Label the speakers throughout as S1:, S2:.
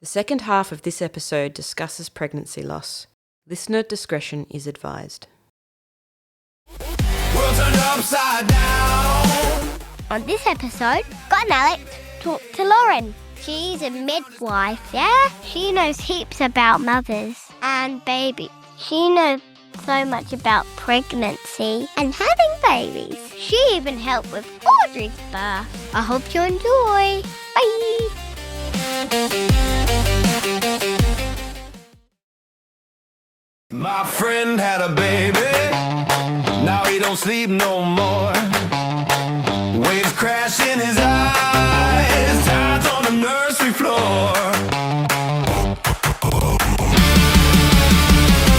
S1: The second half of this episode discusses pregnancy loss. Listener discretion is advised.
S2: World turned upside down.
S3: On this episode, Scott and Alex talk to Lauren. She's a midwife, yeah? She knows heaps about mothers and babies. She knows so much about pregnancy and having babies. She even helped with Audrey's birth. I hope you enjoy. Bye!
S2: My friend had a baby. Now he don't sleep no more. Waves crash in his eyes. Tides on the nursery floor.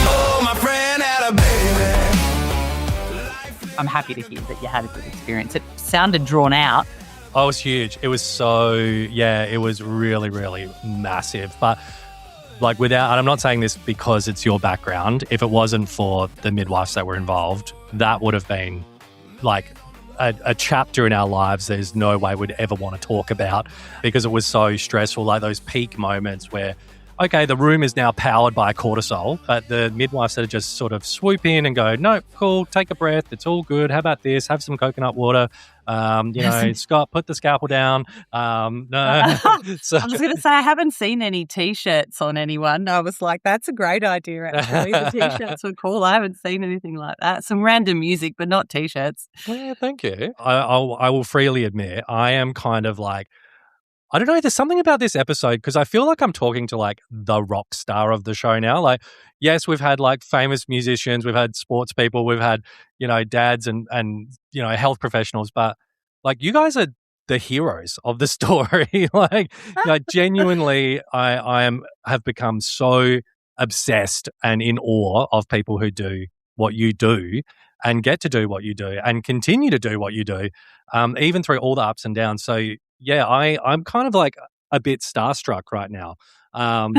S2: Oh, my friend had a baby.
S4: I'm happy to hear that you had a good experience. It sounded drawn out.
S5: Oh, it was huge. It was it was really, really massive. But and I'm not saying this because it's your background. If it wasn't for the midwives that were involved, that would have been like a chapter in our lives there's no way we'd ever want to talk about, because it was so stressful, like those peak moments where, okay, the room is now powered by cortisol, but the midwives that just sort of swoop in and go, no, cool, take a breath, it's all good. How about this? Have some coconut water. Scott, put the scalpel down. No. So,
S4: I was going to say, I haven't seen any T-shirts on anyone. I was like, that's a great idea, actually. The T-shirts were cool. I haven't seen anything like that. Some random music, but not T-shirts.
S5: Yeah, thank you. I will freely admit, I am kind of like, I don't know, there's something about this episode because I feel like I'm talking to like the rock star of the show now. Like, yes, we've had like famous musicians, we've had sports people, we've had, dads and health professionals, but like you guys are the heroes of the story. Genuinely, I have become so obsessed and in awe of people who do what you do and get to do what you do and continue to do what you do, even through all the ups and downs. So yeah, I'm kind of like a bit starstruck right now.
S4: So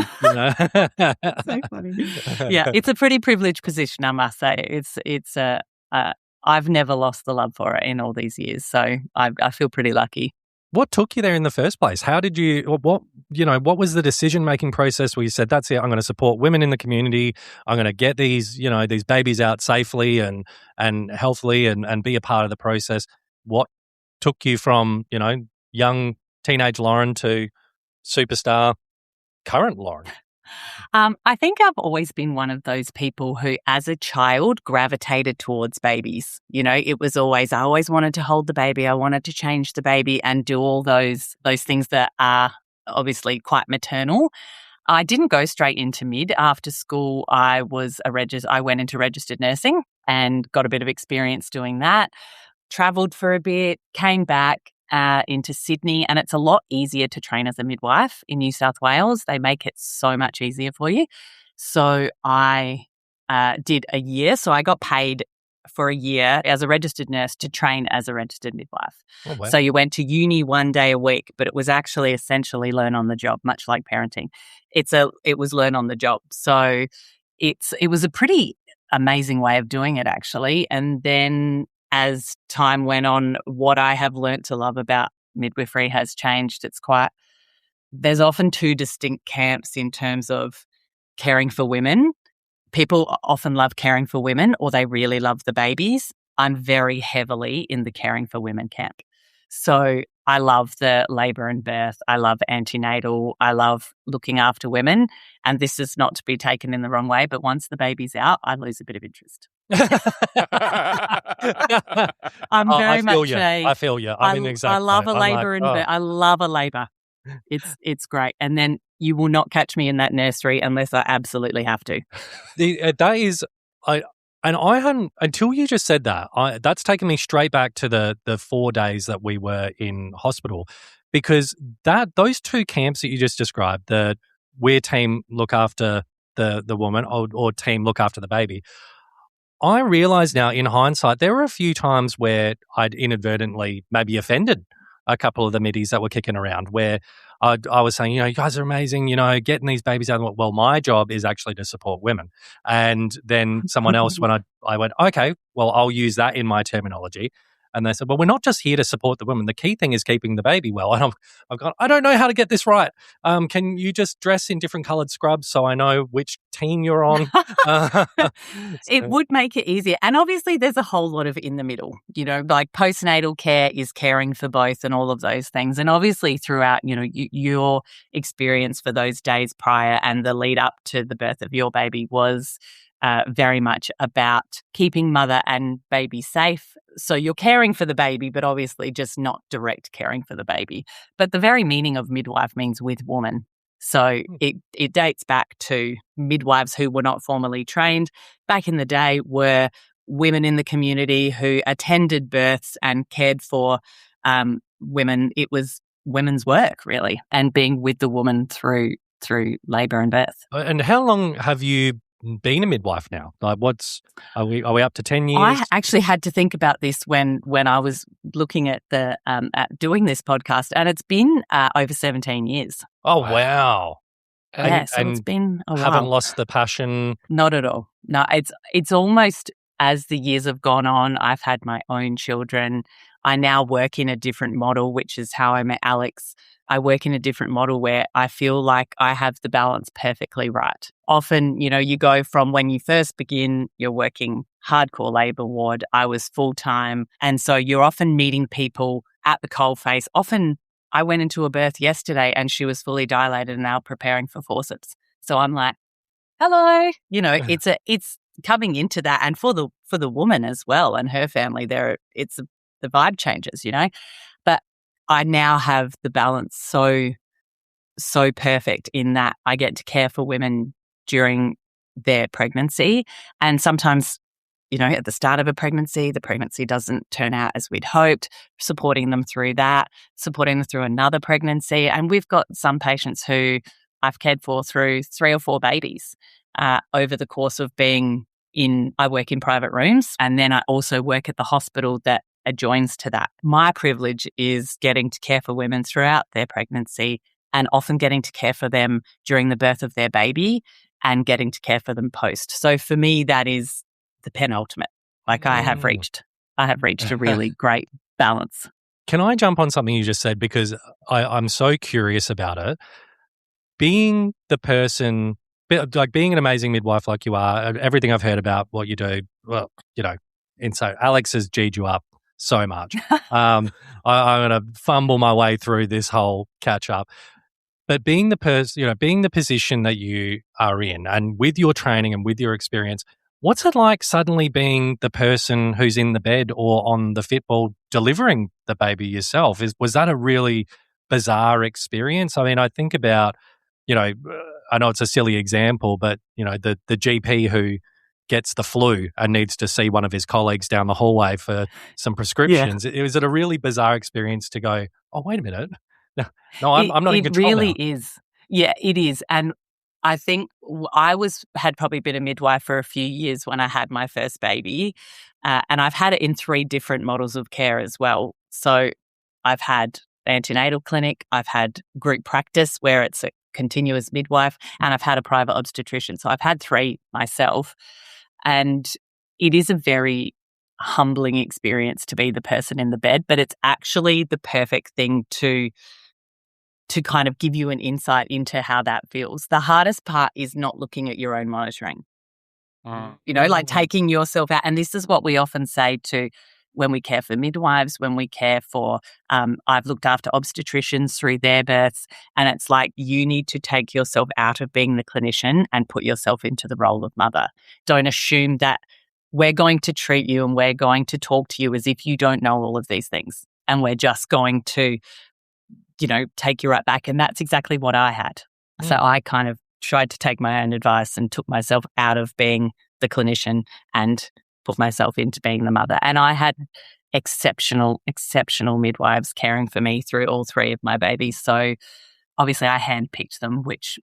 S4: funny. Yeah, it's a pretty privileged position, I must say. I've never lost the love for it in all these years, so I feel pretty lucky.
S5: What took you there in the first place? How did you? What was the decision-making process where you said, "That's it. I'm going to support women in the community. I'm going to get these babies out safely and healthily and be a part of the process." What took you from young teenage Lauren to superstar current Lauren?
S4: I think I've always been one of those people who, as a child, gravitated towards babies. It was always, I always wanted to hold the baby. I wanted to change the baby and do all those things that are obviously quite maternal. I didn't go straight into mid. After school, I went into registered nursing and got a bit of experience doing that. Travelled for a bit, came back into Sydney, and it's a lot easier to train as a midwife in New South Wales. They make it so much easier for you. So I did a year. So I got paid for a year as a registered nurse to train as a registered midwife. Oh, wow. So you went to uni one day a week, but it was actually essentially learn on the job, much like parenting. It was learn on the job. So it was a pretty amazing way of doing it, actually. And then as time went on, what I have learnt to love about midwifery has changed. There's often two distinct camps in terms of caring for women. People often love caring for women, or they really love the babies. I'm very heavily in the caring for women camp. So I love the labour and birth. I love antenatal. I love looking after women. And this is not to be taken in the wrong way, but once the baby's out, I lose a bit of interest. I'm very much
S5: I feel you. I'm in exactly.
S4: I love a labour and birth. I love a labour. It's great. And then you will not catch me in that nursery unless I absolutely have to.
S5: That is, I hadn't, until you just said that, that's taken me straight back to the 4 days that we were in hospital, because those two camps that you just described, the where team look after the woman or team look after the baby, I realise now in hindsight, there were a few times where I'd inadvertently maybe offended a couple of the middies that were kicking around, where I was saying, you guys are amazing, getting these babies out. Well, my job is actually to support women. And then someone else, when I went, okay, well, I'll use that in my terminology. And they said, well, we're not just here to support the woman. The key thing is keeping the baby well. And I've gone, I don't know how to get this right. Can you just dress in different coloured scrubs so I know which team you're on?
S4: It would make it easier. And obviously there's a whole lot of in the middle, like postnatal care is caring for both and all of those things. And obviously throughout, your experience for those days prior and the lead up to the birth of your baby was very much about keeping mother and baby safe. So you're caring for the baby, but obviously just not direct caring for the baby. But the very meaning of midwife means with woman. So it dates back to midwives who were not formally trained. Back in the day were women in the community who attended births and cared for women. It was women's work, really, and being with the woman through labour and birth.
S5: And how long have you been a midwife now? Like, are we up to 10 years?
S4: I actually had to think about this when I was looking at the at doing this podcast, and it's been over 17 years.
S5: Oh wow!
S4: Yeah, so it's been a while.
S5: Haven't lost the passion?
S4: Not at all. No, it's almost as the years have gone on. I've had my own children. I now work in a different model, which is how I met Alex. I work in a different model where I feel like I have the balance perfectly right. Often, you go from when you first begin, you're working hardcore labour ward. I was full-time. And so you're often meeting people at the coalface. Often I went into a birth yesterday and she was fully dilated and now preparing for forceps. So I'm like, hello. It's coming into that. And for the woman as well and her family, the vibe changes, But I now have the balance so perfect in that I get to care for women during their pregnancy. And sometimes, at the start of a pregnancy, the pregnancy doesn't turn out as we'd hoped, supporting them through that, supporting them through another pregnancy. And we've got some patients who I've cared for through 3 or 4 babies over the course of being I work in private rooms, and then I also work at the hospital that adjoins to that. My privilege is getting to care for women throughout their pregnancy and often getting to care for them during the birth of their baby and getting to care for them post. So for me, that is the penultimate. Like I have reached a really great balance.
S5: Can I jump on something you just said? Because I'm so curious about it. Being the person, like being an amazing midwife like you are, everything I've heard about what you do, well, and so Alex has G'd you up so much. I'm going to fumble my way through this whole catch up. But being the position that you are in, and with your training and with your experience, what's it like suddenly being the person who's in the bed or on the fitball delivering the baby yourself? Was that a really bizarre experience? I mean, I think about, I know it's a silly example, but the GP who gets the flu and needs to see one of his colleagues down the hallway for some prescriptions. Yeah. Was it a really bizarre experience to go, oh, wait a minute. No, I'm not in control.
S4: It really
S5: now.
S4: is. Yeah, it is. And I think had probably been a midwife for a few years when I had my first baby. And I've had it in 3 different models of care as well. So I've had antenatal clinic, I've had group practice where it's a continuous midwife, and I've had a private obstetrician. So I've had 3 myself. And it is a very humbling experience to be the person in the bed, but it's actually the perfect thing to kind of give you an insight into how that feels. The hardest part is not looking at your own monitoring. Like taking yourself out. And this is what we often say to when we care for midwives, when we care for, I've looked after obstetricians through their births, and it's like you need to take yourself out of being the clinician and put yourself into the role of mother. Don't assume that we're going to treat you and we're going to talk to you as if you don't know all of these things, and we're just going to, take you right back. And that's exactly what I had. So I kind of tried to take my own advice and took myself out of being the clinician and put myself into being the mother. And I had exceptional midwives caring for me through all 3 of my babies. So obviously I handpicked them, which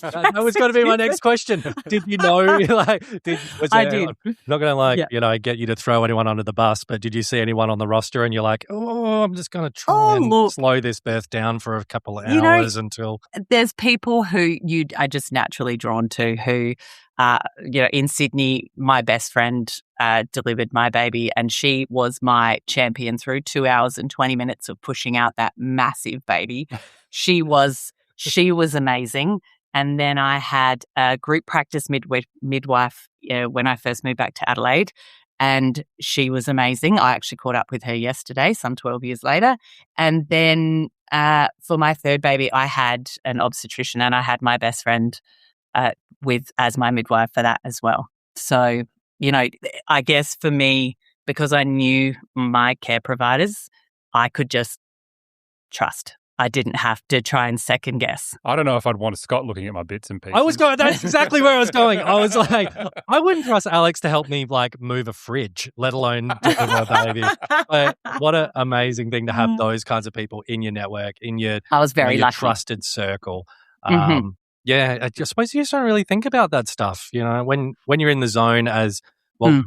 S5: That was going to be my next question. Did you know?
S4: I did.
S5: Not going to
S4: Yeah.
S5: get you to throw anyone under the bus, but did you see anyone on the roster and you're like, oh, I'm just going to try
S4: Oh,
S5: and
S4: look.
S5: slow this birth down for a couple of
S4: You know,
S5: hours until.
S4: There's people who you are just naturally drawn to who, in Sydney, my best friend delivered my baby and she was my champion through 2 hours and 20 minutes of pushing out that massive baby. She was amazing. And then I had a group practice midwife when I first moved back to Adelaide, and she was amazing. I actually caught up with her yesterday, some 12 years later. And then for my third baby, I had an obstetrician and I had my best friend as my midwife for that as well. So, I guess for me, because I knew my care providers, I could just trust. I didn't have to try and second guess.
S6: I don't know if I'd want Scott looking at my bits and pieces.
S5: I was going. That's exactly where I was going. I was like, I wouldn't trust Alex to help me move a fridge, let alone deliver a baby. But what an amazing thing to have those kinds of people in your network, in your
S4: I was very
S5: your
S4: lucky.
S5: trusted circle.
S4: Mm-hmm.
S5: Yeah, I suppose you just don't really think about that stuff. When you're in the zone as well,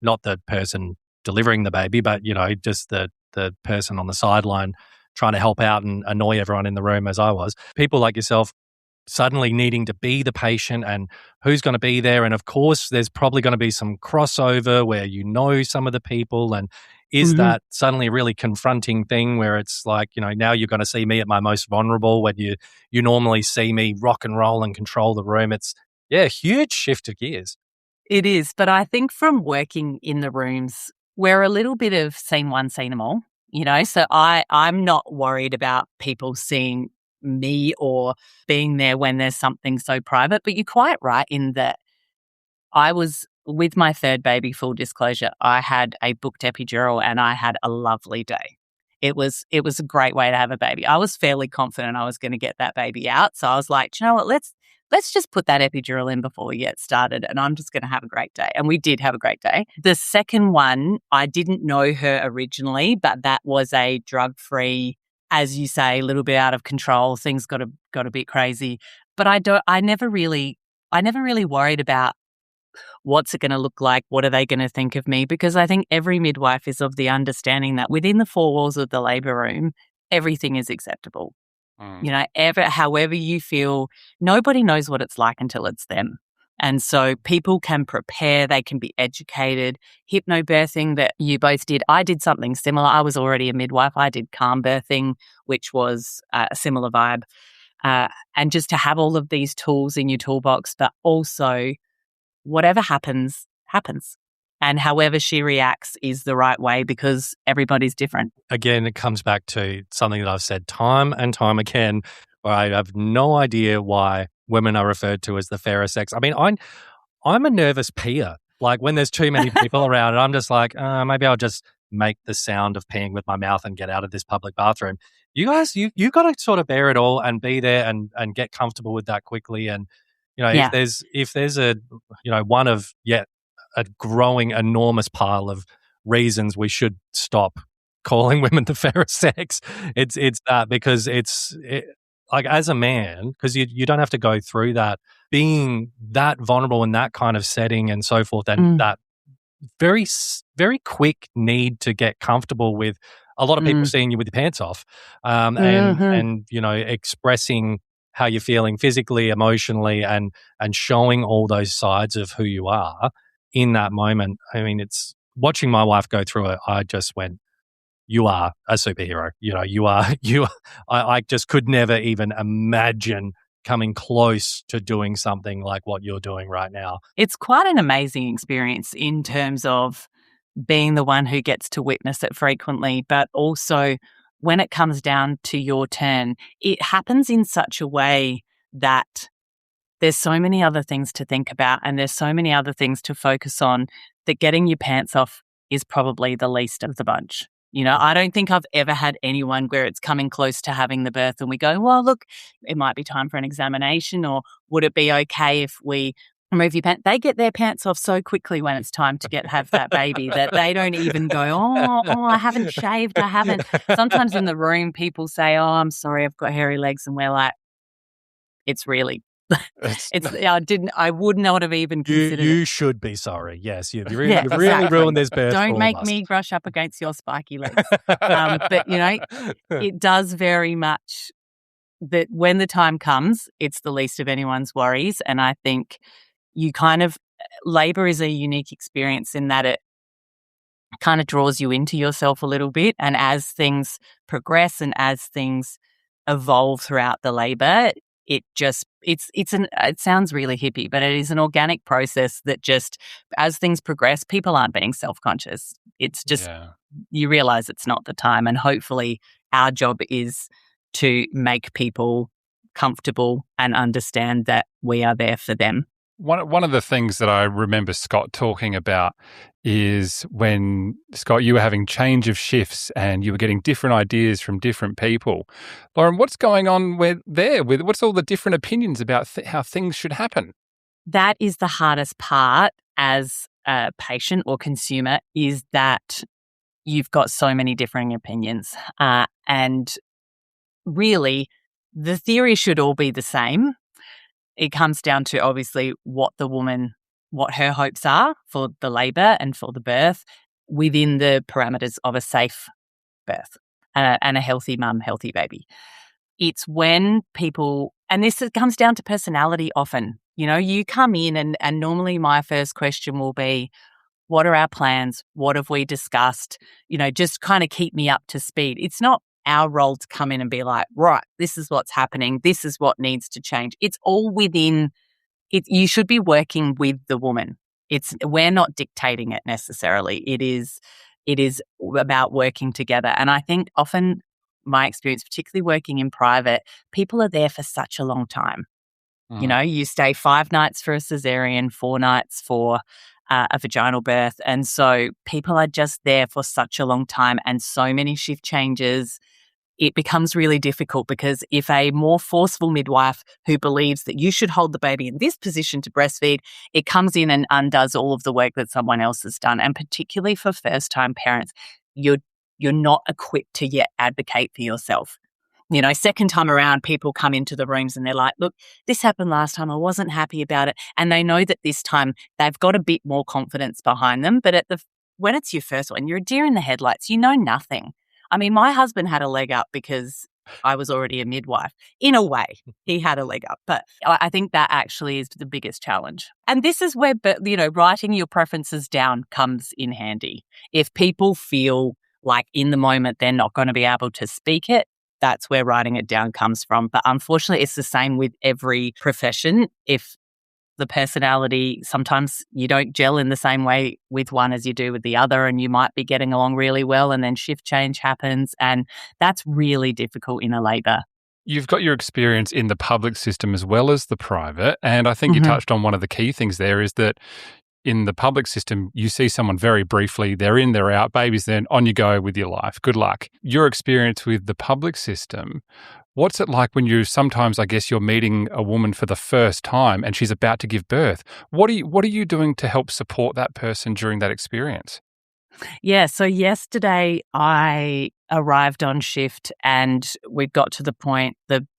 S5: not the person delivering the baby, but just the person on the sideline trying to help out and annoy everyone in the room as I was. People like yourself suddenly needing to be the patient and who's going to be there. And of course, there's probably going to be some crossover where some of the people. And is that suddenly a really confronting thing where it's like, now you're going to see me at my most vulnerable when you normally see me rock and roll and control the room. It's, a huge shift of gears.
S4: It is. But I think from working in the rooms, we're a little bit of scene one, scene them all. So I'm not worried about people seeing me or being there when there's something so private. But you're quite right in that I was with my third baby, full disclosure, I had a booked epidural and I had a lovely day. It was a great way to have a baby. I was fairly confident I was going to get that baby out. So I was like, you know what, let's just put that epidural in before we get started and I'm just going to have a great day. And we did have a great day. The second one, I didn't know her originally, but that was a drug-free, as you say, a little bit out of control. Things got a bit crazy. But I never really worried about what's it going to look like? What are they going to think of me? Because I think every midwife is of the understanding that within the four walls of the labour room, everything is acceptable. However you feel, nobody knows what it's like until it's them. And so people can prepare, they can be educated. Hypnobirthing that you both did, I did something similar. I was already a midwife. I did calm birthing, which was a similar vibe. And just to have all of these tools in your toolbox, but also whatever happens, happens. And however she reacts is the right way because everybody's different. Again,
S5: it comes back to something that I've said time and time again, where I have no idea why women are referred to as the fairer sex. I mean, I'm a nervous peer. Like when there's too many people around, and I'm just like, maybe I'll just make the sound of peeing with my mouth and get out of this public bathroom. You guys, you got to sort of bear it all and be there and get comfortable with that quickly. And if there's a one of yet a growing enormous pile of reasons we should stop calling women the fairer sex, it's that because like as a man, because you don't have to go through that, being that vulnerable in that kind of setting and so forth, and that very, very quick need to get comfortable with a lot of people seeing you with your pants off, and expressing how you're feeling physically, emotionally, and showing all those sides of who you are in that moment. I mean, it's watching my wife go through it. I just went, you are a superhero. You are. I just could never even imagine coming close to doing something like what you're doing right now. It's quite an amazing experience in terms of being the one who gets to witness it frequently, but also when it comes down to your turn, it happens in such a way that there's so many other things to think about and there's so many other things to focus on that getting your pants off is probably the least of the bunch. I don't think I've ever had anyone where it's coming close to having the birth and we go, well, look, it might be time for an examination, or would it be okay if we remove your pants? They get their pants off so quickly when it's time to have that baby that they don't even go, oh, I haven't shaved, I haven't. Sometimes in the room people say, oh, I'm sorry, I've got hairy legs. And we're like, it's really
S4: I would not have even considered it.
S5: You should be sorry. Yes, you've really,
S4: Yeah,
S5: you've really
S4: exactly.
S5: ruined this birth for
S4: Don't
S5: all
S4: make
S5: of us.
S4: me brush up against your spiky legs. But, it does very much that when the time comes, it's the least of anyone's worries. And I think labor is a unique experience in that it kind of draws you into yourself a little bit. And as things progress and as things evolve throughout the labor, it sounds really hippie, but it is an organic process that just, as things progress, people aren't being self-conscious. It's just, you realize it's not the time. And hopefully our job is to make people comfortable and understand that we are there for them.
S6: One of the things that I remember Scott talking about is when, Scott, you were having change of shifts and you were getting different ideas from different people. Lauren, what's going on what's all the different opinions about how things should happen?
S4: That is the hardest part as a patient or consumer, is that you've got so many differing opinions. And really, the theory should all be the same. It comes down to obviously what her hopes are for the labour and for the birth within the parameters of a safe birth and a healthy mum, healthy baby. It's when people, and this comes down to personality often. You come in and normally my first question will be, what are our plans? What have we discussed? Just kind of keep me up to speed. It's not our role to come in and be like, right, this is what's happening. This is what needs to change. It's all within it. You should be working with the woman. We're not dictating it necessarily. It is about working together. And I think often my experience, particularly working in private, people are there for such a long time. You stay 5 nights for a cesarean, 4 nights for a vaginal birth. And so people are just there for such a long time and so many shift changes. It becomes really difficult because if a more forceful midwife who believes that you should hold the baby in this position to breastfeed, it comes in and undoes all of the work that someone else has done. And particularly for first-time parents, you're not equipped to yet advocate for yourself. Second time around, people come into the rooms and they're like, look, this happened last time. I wasn't happy about it. And they know that this time they've got a bit more confidence behind them. But when it's your first one, you're a deer in the headlights. You know nothing. I mean, my husband had a leg up because I was already a midwife. In a way, he had a leg up. But I think that actually is the biggest challenge. And this is where, writing your preferences down comes in handy. If people feel like in the moment they're not going to be able to speak it, that's where writing it down comes from. But unfortunately, it's the same with every profession. If the personality, sometimes you don't gel in the same way with one as you do with the other, and you might be getting along really well and then shift change happens, and that's really difficult in a labour.
S6: You've got your experience in the public system as well as the private, and I think you touched on one of the key things there is that in the public system, you see someone very briefly, they're in, they're out, babies, then on you go with your life. Good luck. Your experience with the public system, what's it like when sometimes, I guess, you're meeting a woman for the first time and she's about to give birth? What are you doing to help support that person during that experience?
S4: Yeah, so yesterday I arrived on shift and we got to the point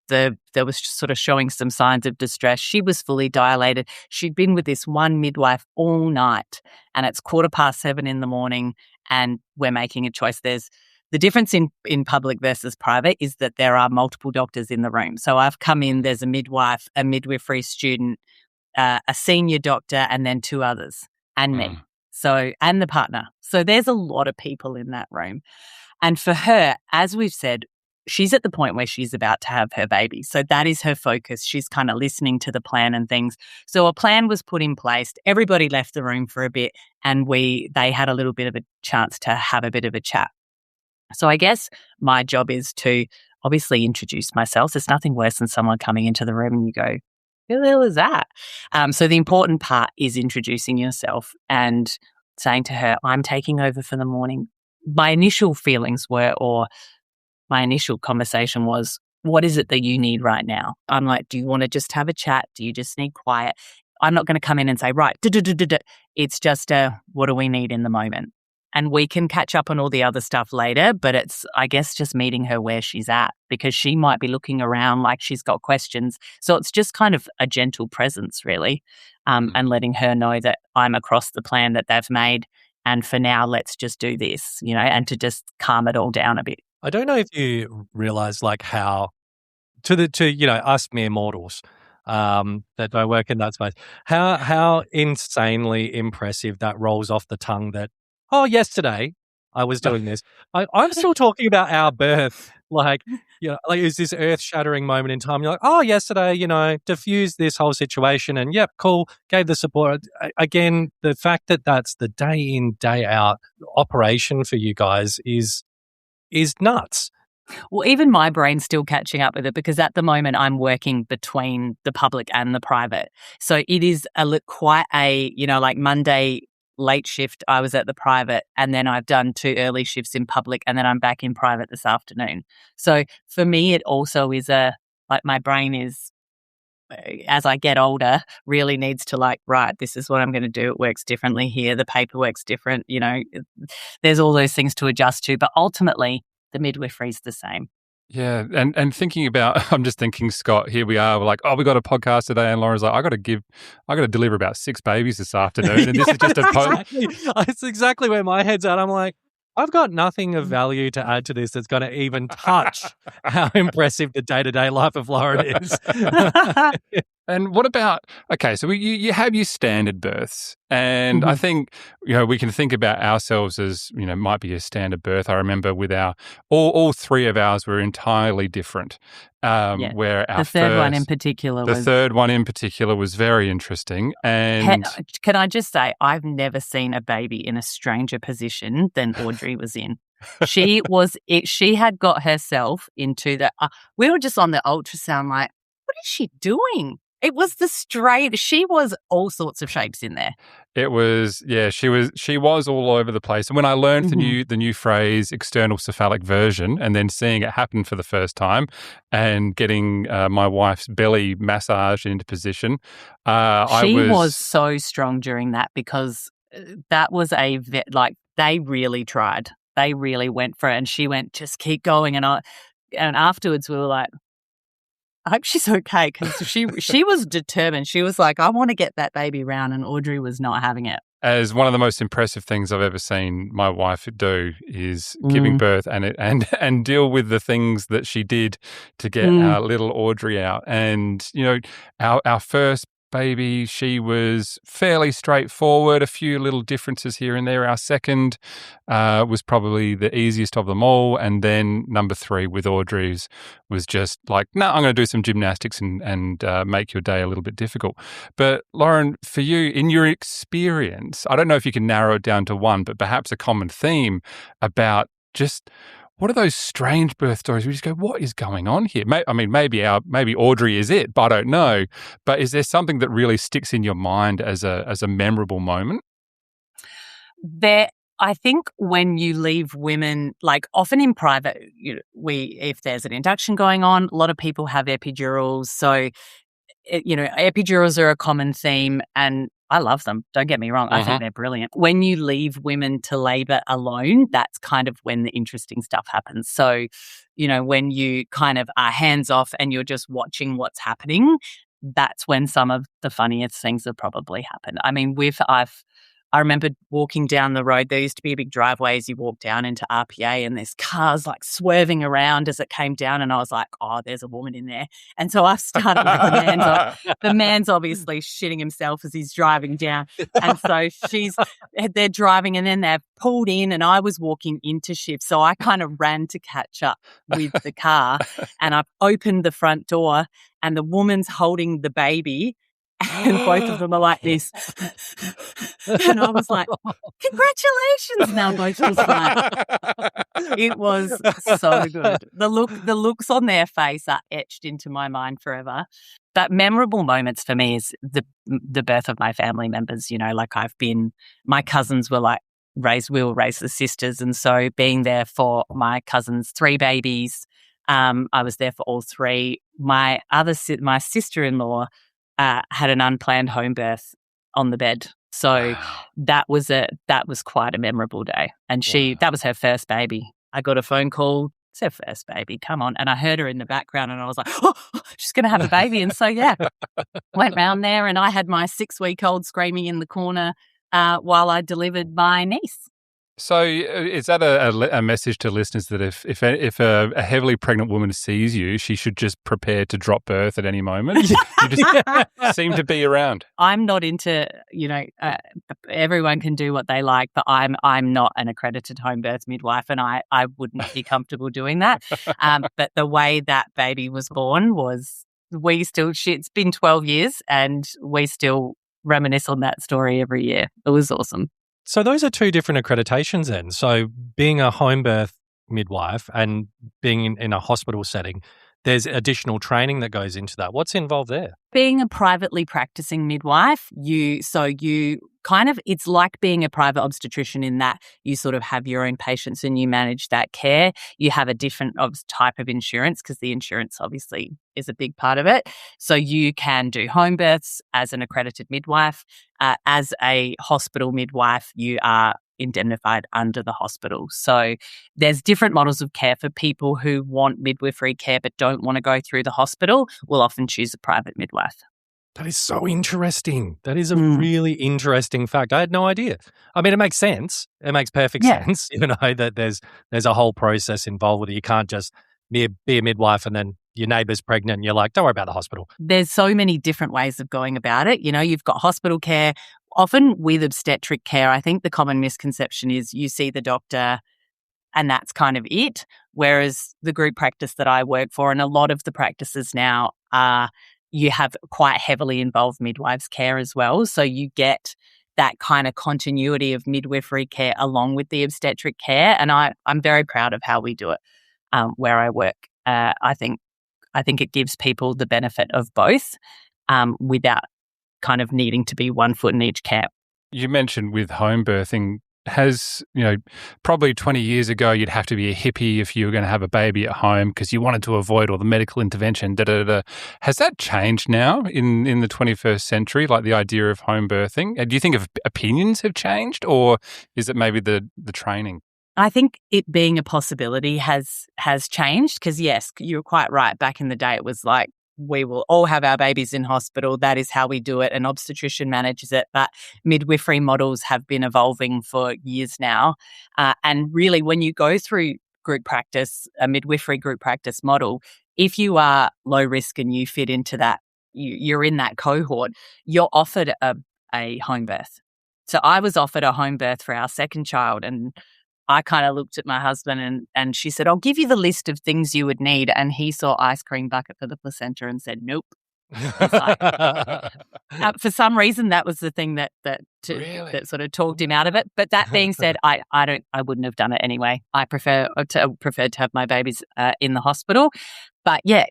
S4: there was sort of showing some signs of distress. She was fully dilated. She'd been with this one midwife all night and it's 7:15 in the morning and we're making a choice. There's the difference in public versus private is that there are multiple doctors in the room. So I've come in, there's a midwife, a midwifery student, a senior doctor, and then 2 others and me. So, and the partner. So there's a lot of people in that room. And for her, as we've said, she's at the point where she's about to have her baby. So that is her focus. She's kind of listening to the plan and things. So a plan was put in place. Everybody left the room for a bit and they had a little bit of a chance to have a bit of a chat. So I guess my job is to obviously introduce myself. There's nothing worse than someone coming into the room and you go, who the hell is that? So the important part is introducing yourself and saying to her, I'm taking over for the morning. My initial feelings my initial conversation was, what is it that you need right now? I'm like, do you want to just have a chat? Do you just need quiet? I'm not going to come in and say, right, it's just what do we need in the moment? And we can catch up on all the other stuff later, but it's, I guess, just meeting her where she's at, because she might be looking around like she's got questions. So it's just kind of a gentle presence, really, and letting her know that I'm across the plan that they've made. And for now, let's just do this, and to just calm it all down a bit.
S5: I don't know if you realize like how to us mere mortals that don't work in that space, how insanely impressive that rolls off the tongue that, oh, yesterday I was doing this. I'm still talking about our birth. Like, like it's this earth-shattering moment in time. You're like, oh, yesterday, diffused this whole situation and yep, cool, gave the support. Again, the fact that that's the day in, day out operation for you guys is nuts.
S4: Well, even my brain's still catching up with it, because at the moment I'm working between the public and the private. So it is quite a, like Monday late shift, I was at the private, and then I've done 2 early shifts in public, and then I'm back in private this afternoon. So for me, it also is my brain is, as I get older, really needs to right, this is what I'm going to do. It works differently here. The paperwork's different. There's all those things to adjust to, but ultimately the midwifery is the same.
S6: Yeah, and thinking about, I'm just thinking, Scott, here we are, we're like, oh, we got a podcast today, and Lauren's like, I got to deliver about 6 babies this afternoon, and this is just
S5: It's exactly where my head's at. I'm like, I've got nothing of value to add to this that's going to even touch how impressive the day-to-day life of Lauren is.
S6: And what about, okay, so you have your standard births, and I think, we can think about ourselves as, might be a standard birth. I remember with all 3 of ours were entirely different. Where our
S4: the third one in particular
S6: was very interesting. And
S4: can I just say, I've never seen a baby in a stranger position than Audrey was in. She had got herself into we were just on the ultrasound like, what is she doing? It was she was all sorts of shapes in there.
S6: It was, she was all over the place. And when I learned the new phrase external cephalic version, and then seeing it happen for the first time and getting my wife's belly massaged into position,
S4: she was so strong during that, because that was they really tried. They really went for it, and she went, just keep going. And afterwards we were like, I hope she's okay, because she was determined. She was like, I want to get that baby round, and Audrey was not having it.
S6: As one of the most impressive things I've ever seen my wife do is giving birth and deal with the things that she did to get our little Audrey out. And, our first baby, she was fairly straightforward, a few little differences here and there. Our second was probably the easiest of them all. And then number 3 with Audrey's was just like, no, I'm going to do some gymnastics and make your day a little bit difficult. But Lauren, for you, in your experience, I don't know if you can narrow it down to one, but perhaps a common theme about just what are those strange birth stories? We just go, what is going on here? Maybe Audrey is it, but I don't know. But is there something that really sticks in your mind as a memorable moment?
S4: I think when you leave women, like often in private, if there's an induction going on, a lot of people have epidurals. So, epidurals are a common theme, and I love them. Don't get me wrong. I think they're brilliant. When you leave women to labour alone, that's kind of when the interesting stuff happens. So, when you kind of are hands off and you're just watching what's happening, that's when some of the funniest things have probably happened. I mean, I remember walking down the road. There used to be a big driveway as you walk down into RPA, and there's cars like swerving around as it came down. And I was like, oh, there's a woman in there. And so I started, the man's obviously shitting himself as he's driving down. And so they're driving, and then they've pulled in, and I was walking into shift. So I kind of ran to catch up with the car, and I've opened the front door, and the woman's holding the baby. And both of them are like this. And I was like, congratulations. Now both just like, it was so good. The looks on their face are etched into my mind forever. But memorable moments for me is the birth of my family members. My cousins were like, we will raise the sisters. And so being there for my cousins' 3 babies, I was there for all 3. My sister-in-law had an unplanned home birth on the bed. So that was quite a memorable day. And that was her first baby. I got a phone call. It's her first baby. Come on. And I heard her in the background and I was like, oh, she's going to have a baby. And so, went round there and I had my 6-week-old screaming in the corner while I delivered my niece.
S6: So is that a message to listeners that if a heavily pregnant woman sees you, she should just prepare to drop birth at any moment? You just seem to be around.
S4: I'm not into, everyone can do what they like, but I'm not an accredited home birth midwife and I wouldn't be comfortable doing that. But the way that baby was born was, it's been 12 years and we still reminisce on that story every year. It was awesome.
S5: So those are two different accreditations then. So being a home birth midwife and being in a hospital setting, there's additional training that goes into that. What's involved there?
S4: Being a privately practicing midwife, it's like being a private obstetrician in that you sort of have your own patients and you manage that care. You have a different type of insurance because the insurance obviously is a big part of it. So you can do home births as an accredited midwife. As a hospital midwife, you are indemnified under the hospital. So there's different models of care for people who want midwifery care but don't want to go through the hospital. Will often choose a private midwife.
S5: That is so interesting. That is a really interesting fact. I had no idea. I mean, it makes sense. It makes perfect sense, that there's a whole process involved with it. You can't just be a midwife and then your neighbour's pregnant and you're like, don't worry about the hospital.
S4: There's so many different ways of going about it. You've got hospital care. Often with obstetric care, I think the common misconception is you see the doctor and that's kind of it. Whereas the group practice that I work for and a lot of the practices now are you have quite heavily involved midwives care as well. So you get that kind of continuity of midwifery care along with the obstetric care. And I'm very proud of how we do it where I work. I think it gives people the benefit of both without kind of needing to be one foot in each camp.
S6: You mentioned with home birthing, probably 20 years ago, you'd have to be a hippie if you were going to have a baby at home because you wanted to avoid all the medical intervention, Has that changed now in the 21st century, like the idea of home birthing? Do you think opinions have changed or is it maybe the training?
S4: I think it being a possibility has changed because, yes, you're quite right. Back in the day, it was like, we will all have our babies in hospital. That is how we do it. An obstetrician manages it. But midwifery models have been evolving for years now. And really, when you go through group practice, a midwifery group practice model, if you are low risk and you fit into that, you're in that cohort, you're offered a home birth. So I was offered a home birth for our second child and I kind of looked at my husband and she said, I'll give you the list of things you would need. And he saw ice cream bucket for the placenta and said, nope. For some reason, that was the thing that sort of talked him out of it. But that being said, I wouldn't have done it anyway. I preferred to have my babies in the hospital. But yeah,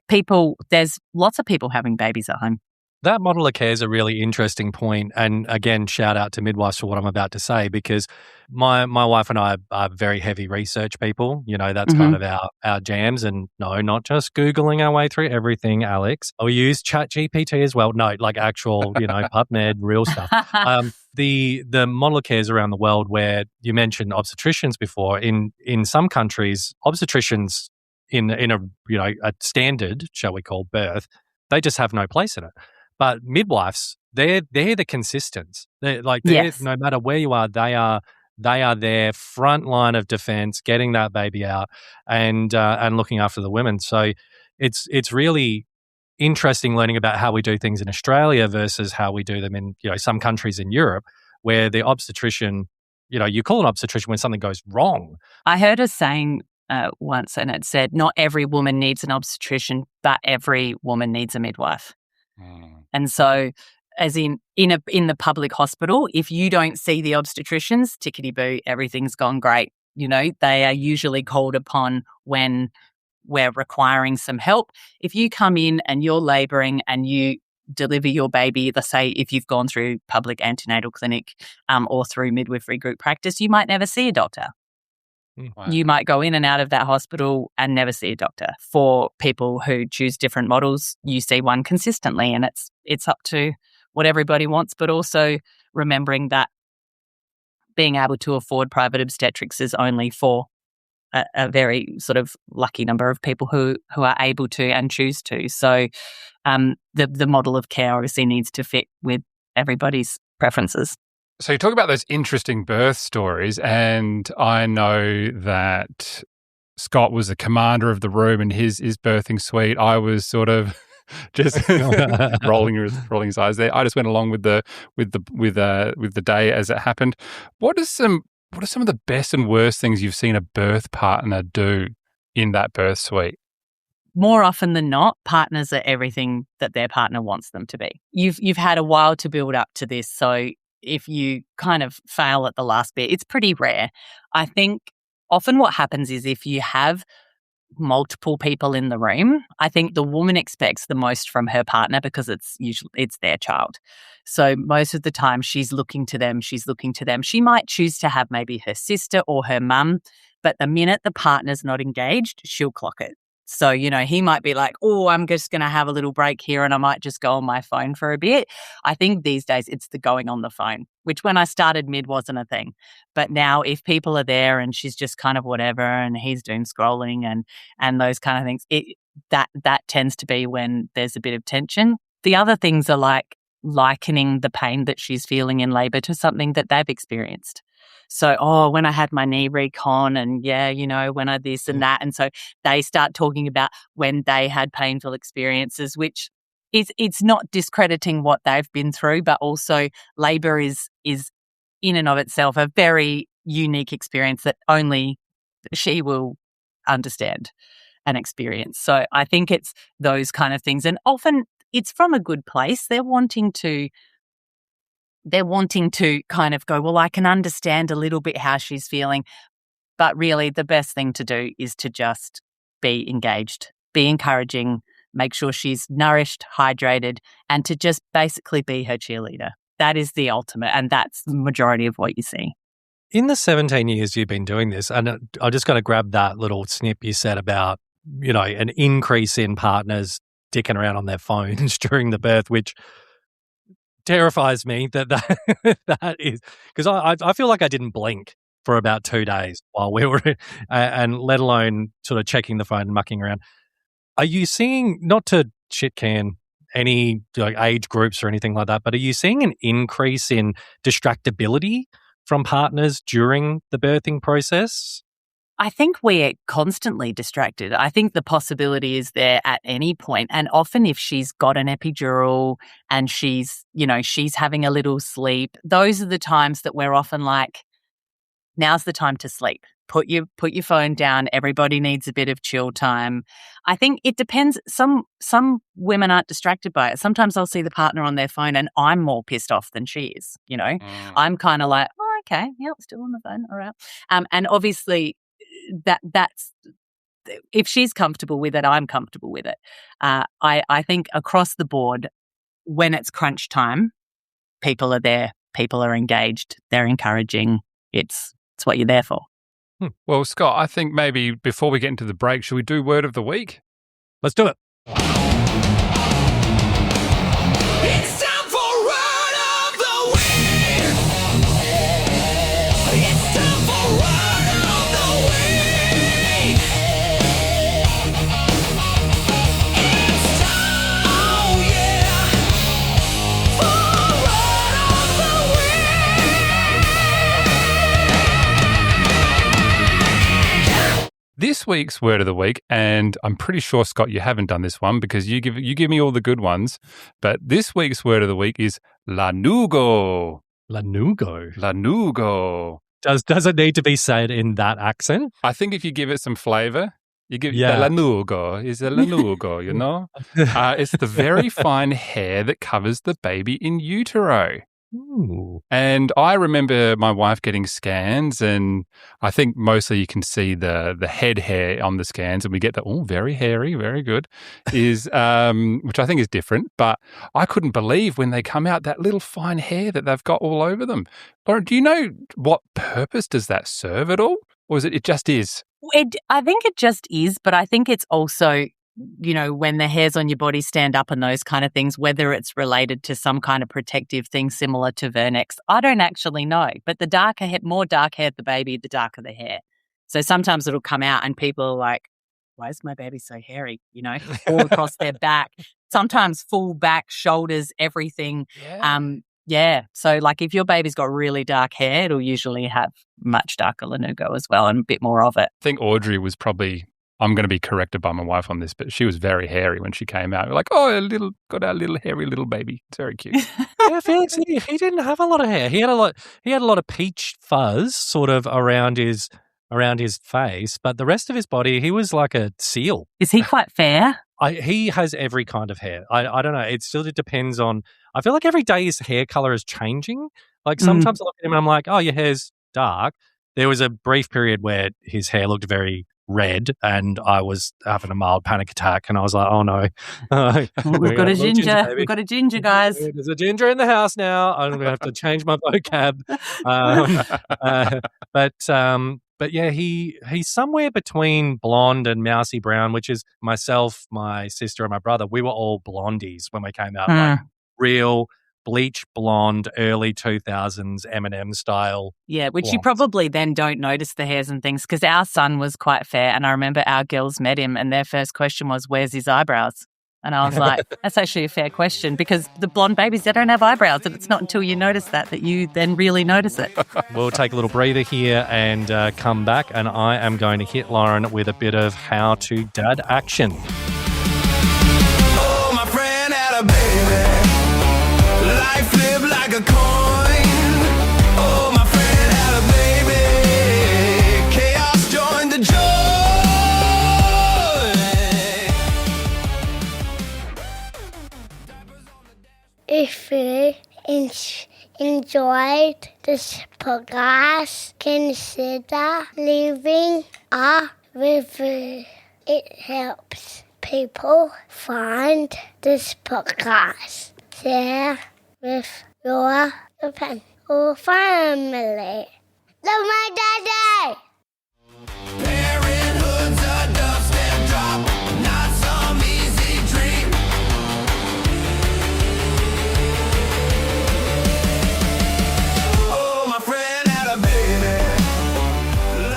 S4: there's lots of people having babies at home.
S5: That model of care is a really interesting point. And again, shout out to midwives for what I'm about to say, because my wife and I are very heavy research people. That's kind of our jams. And no, not just Googling our way through everything, Alex. We use ChatGPT as well. No, like actual, PubMed, real stuff. The model of cares around the world where you mentioned obstetricians before, in some countries, obstetricians in a standard, shall we call, birth, they just have no place in it. But midwives, they're the consistents. Yes. No matter where you are, they are their front line of defense, getting that baby out and looking after the women. So it's really interesting learning about how we do things in Australia versus how we do them in some countries in Europe, where the obstetrician, you call an obstetrician when something goes wrong.
S4: I heard a saying once, and it said, "Not every woman needs an obstetrician, but every woman needs a midwife." And so, as in the public hospital, if you don't see the obstetricians, tickety-boo, everything's gone great. They are usually called upon when we're requiring some help. If you come in and you're labouring and you deliver your baby, let's say if you've gone through public antenatal clinic or through midwifery group practice, you might never see a doctor. Wow. You might go in and out of that hospital and never see a doctor. For people who choose different models, you see one consistently, and it's up to what everybody wants, but also remembering that being able to afford private obstetrics is only for a very sort of lucky number of people who are able to and choose to. So the model of care obviously needs to fit with everybody's preferences.
S6: So you talk about those interesting birth stories, and I know that Scott was the commander of the room in his birthing suite. I was sort of just rolling his eyes there. I just went along with the day as it happened. What are some of the best and worst things you've seen a birth partner do in that birth suite?
S4: More often than not, partners are everything that their partner wants them to be. You've had a while to build up to this, so if you kind of fail at the last bit, it's pretty rare. I think often what happens is if you have multiple people in the room, I think the woman expects the most from her partner because it's their child. So most of the time she's looking to them. She might choose to have maybe her sister or her mum, but the minute the partner's not engaged, she'll clock it. So, he might be like, oh, I'm just going to have a little break here and I might just go on my phone for a bit. I think these days it's the going on the phone, which when I started mid wasn't a thing. But now if people are there and she's just kind of whatever and he's doing scrolling and those kind of things, that tends to be when there's a bit of tension. The other things are like likening the pain that she's feeling in labour to something that they've experienced. So, when I had my knee recon and when I this and that. And so they start talking about when they had painful experiences, which it's not discrediting what they've been through, but also labour is in and of itself a very unique experience that only she will understand and experience. So I think it's those kind of things. And often it's from a good place. They're wanting to kind of go, well, I can understand a little bit how she's feeling. But really the best thing to do is to just be engaged, be encouraging, make sure she's nourished, hydrated, and to just basically be her cheerleader. That is the ultimate, and that's the majority of what you see.
S5: In the 17 years you've been doing this, and I just got to grab that little snip you said about, an increase in partners dicking around on their phones during the birth, which terrifies me that is, because I feel like I didn't blink for about 2 days while we were, and let alone sort of checking the phone and mucking around. Are you seeing, not to shit can any age groups or anything like that, but are you seeing an increase in distractibility from partners during the birthing process?
S4: I think we're constantly distracted. I think the possibility is there at any point. And often if she's got an epidural and she's having a little sleep, those are the times that we're often like, now's the time to sleep. Put your phone down. Everybody needs a bit of chill time. I think it depends. Some women aren't distracted by it. Sometimes I'll see the partner on their phone and I'm more pissed off than she is, I'm kind of like, oh, okay, yeah, still on the phone, all right. And obviously that's, if she's comfortable with it, I'm comfortable with it. I think across the board, when it's crunch time, people are there, people are engaged, they're encouraging. It's what you're there for.
S6: Well, Scott, I think maybe before we get into the break, should we do Word of the Week?
S5: Let's do it.
S2: It's time for Word of the Week. It's time for Word of the Week. It's time, oh yeah, for Word of the Week.
S6: This week's Word of the Week, and I'm pretty sure, Scott, you haven't done this one because you give me all the good ones, but this week's Word of the Week is lanugo.
S5: Lanugo.
S6: Lanugo.
S5: Does it need to be said in that accent?
S6: I think if you give it some flavour, you give the lanugo is a lanugo, it's the very fine hair that covers the baby in utero.
S5: Ooh.
S6: And I remember my wife getting scans, and I think mostly you can see the head hair on the scans, and we get the very hairy, very good, is which I think is different. But I couldn't believe when they come out that little fine hair that they've got all over them. Lauren, do you know what purpose does that serve at all, or is it just is?
S4: I think it just is, but I think it's also when the hairs on your body stand up and those kind of things, whether it's related to some kind of protective thing similar to Vernex. I don't actually know, but more dark haired the baby, the darker the hair. So sometimes it'll come out and people are like, why is my baby so hairy? All across their back, sometimes full back, shoulders, everything. So like if your baby's got really dark hair, it'll usually have much darker lanugo as well and a bit more of it.
S6: I think Audrey was probably, I'm going to be corrected by my wife on this, but she was very hairy when she came out. We're like, got our little hairy little baby. It's very cute.
S5: Yeah, Felix, he didn't have a lot of hair. He had a lot of peach fuzz sort of around his face, but the rest of his body, he was like a seal.
S4: Is he quite fair?
S5: He has every kind of hair. I don't know. It still depends on. I feel like every day his hair color is changing. Like sometimes I look at him and I'm like, oh, your hair's dark. There was a brief period where his hair looked very red and I was having a mild panic attack and I was like, oh no.
S4: We've got a ginger. We've got a ginger, guys.
S5: There's a ginger in the house now. I'm going to have to change my vocab. But yeah, he's somewhere between blonde and mousy brown, which is myself, my sister and my brother. We were all blondies when we came out. Like real bleach blonde, early 2000s Eminem style.
S4: Yeah, which
S5: blondes.
S4: You probably then don't notice the hairs and things because our son was quite fair and I remember our girls met him and their first question was, where's his eyebrows? And I was like, that's actually a fair question because the blonde babies, they don't have eyebrows and it's not until you notice that you then really notice it.
S5: We'll take a little breather here and come back and I am going to hit Lauren with a bit of how to dad action.
S2: Oh, my friend had a baby. Life flipped like a coin. Oh, my friend had a baby. Chaos joined the joy.
S3: If you enjoyed this podcast, consider leaving a review. It helps people find this podcast. Share with your friends or family. Love my daddy!
S2: Parenthood's a dubstep drop, not some easy dream. Oh, my friend had a baby.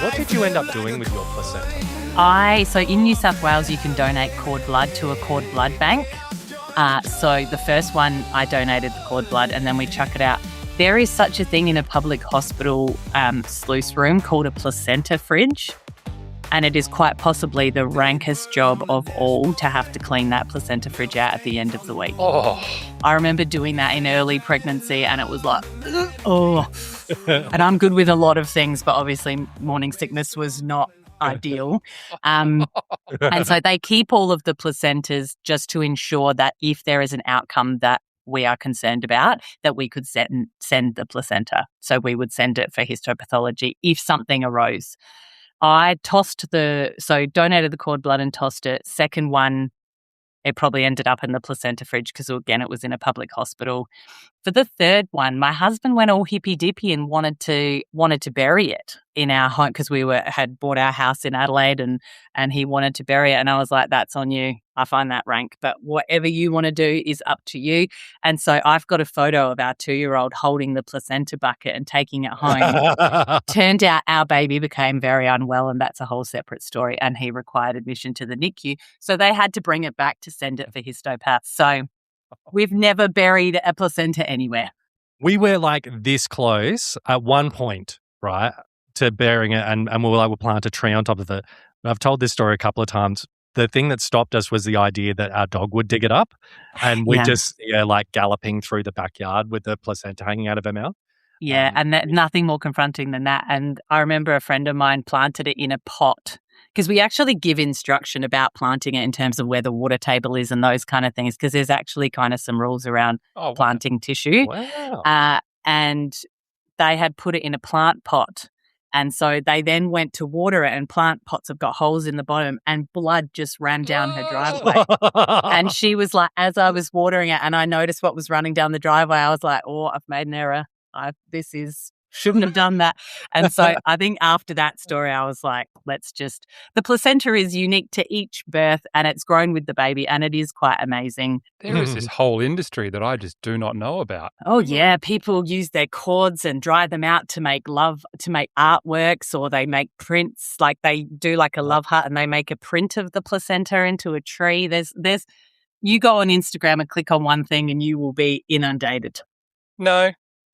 S5: What did you end up doing with your placenta?
S4: So in New South Wales, you can donate cord blood to a cord blood bank. So the first one, I donated the cord blood and then we chuck it out. There is such a thing in a public hospital sluice room called a placenta fridge. And it is quite possibly the rankest job of all to have to clean that placenta fridge out at the end of the week.
S6: Oh,
S4: I remember doing that in early pregnancy and it was like, oh. And I'm good with a lot of things, but obviously morning sickness was not ideal. And so they keep all of the placentas just to ensure that if there is an outcome that we are concerned about, that we could send the placenta. So we would send it for histopathology if something arose. I donated the cord blood and tossed it. Second one, it probably ended up in the placenta fridge because, again, it was in a public hospital. For the third one, my husband went all hippy-dippy and wanted to bury it in our home because we had bought our house in Adelaide and he wanted to bury it. And I was like, that's on you. I find that rank. But whatever you want to do is up to you. And so I've got a photo of our 2-year-old holding the placenta bucket and taking it home. Turned out our baby became very unwell and that's a whole separate story. And he required admission to the NICU. So they had to bring it back to send it for histopath. So we've never buried a placenta anywhere.
S5: We were like this close at one point, right, to burying it and we were like, we'll plant a tree on top of it. I've told this story a couple of times. The thing that stopped us was the idea that our dog would dig it up and we just like galloping through the backyard with the placenta hanging out of her mouth.
S4: Yeah, and nothing more confronting than that. And I remember a friend of mine planted it in a pot because we actually give instruction about planting it in terms of where the water table is and those kind of things because there's actually kind of some rules around planting tissue.
S5: Wow.
S4: And they had put it in a plant pot. And so they then went to water it and plant pots have got holes in the bottom and blood just ran down her driveway. And she was like, as I was watering it and I noticed what was running down the driveway, I was like, oh, I've made an error. This is shouldn't have done that. And so I think after that story, I was like, the placenta is unique to each birth and it's grown with the baby and it is quite amazing.
S6: There is this whole industry that I just do not know about.
S4: Oh, yeah. People use their cords and dry them out to make artworks, or they make prints. Like they do like a love heart and they make a print of the placenta into a tree. You go on Instagram and click on one thing and you will be inundated.
S6: No,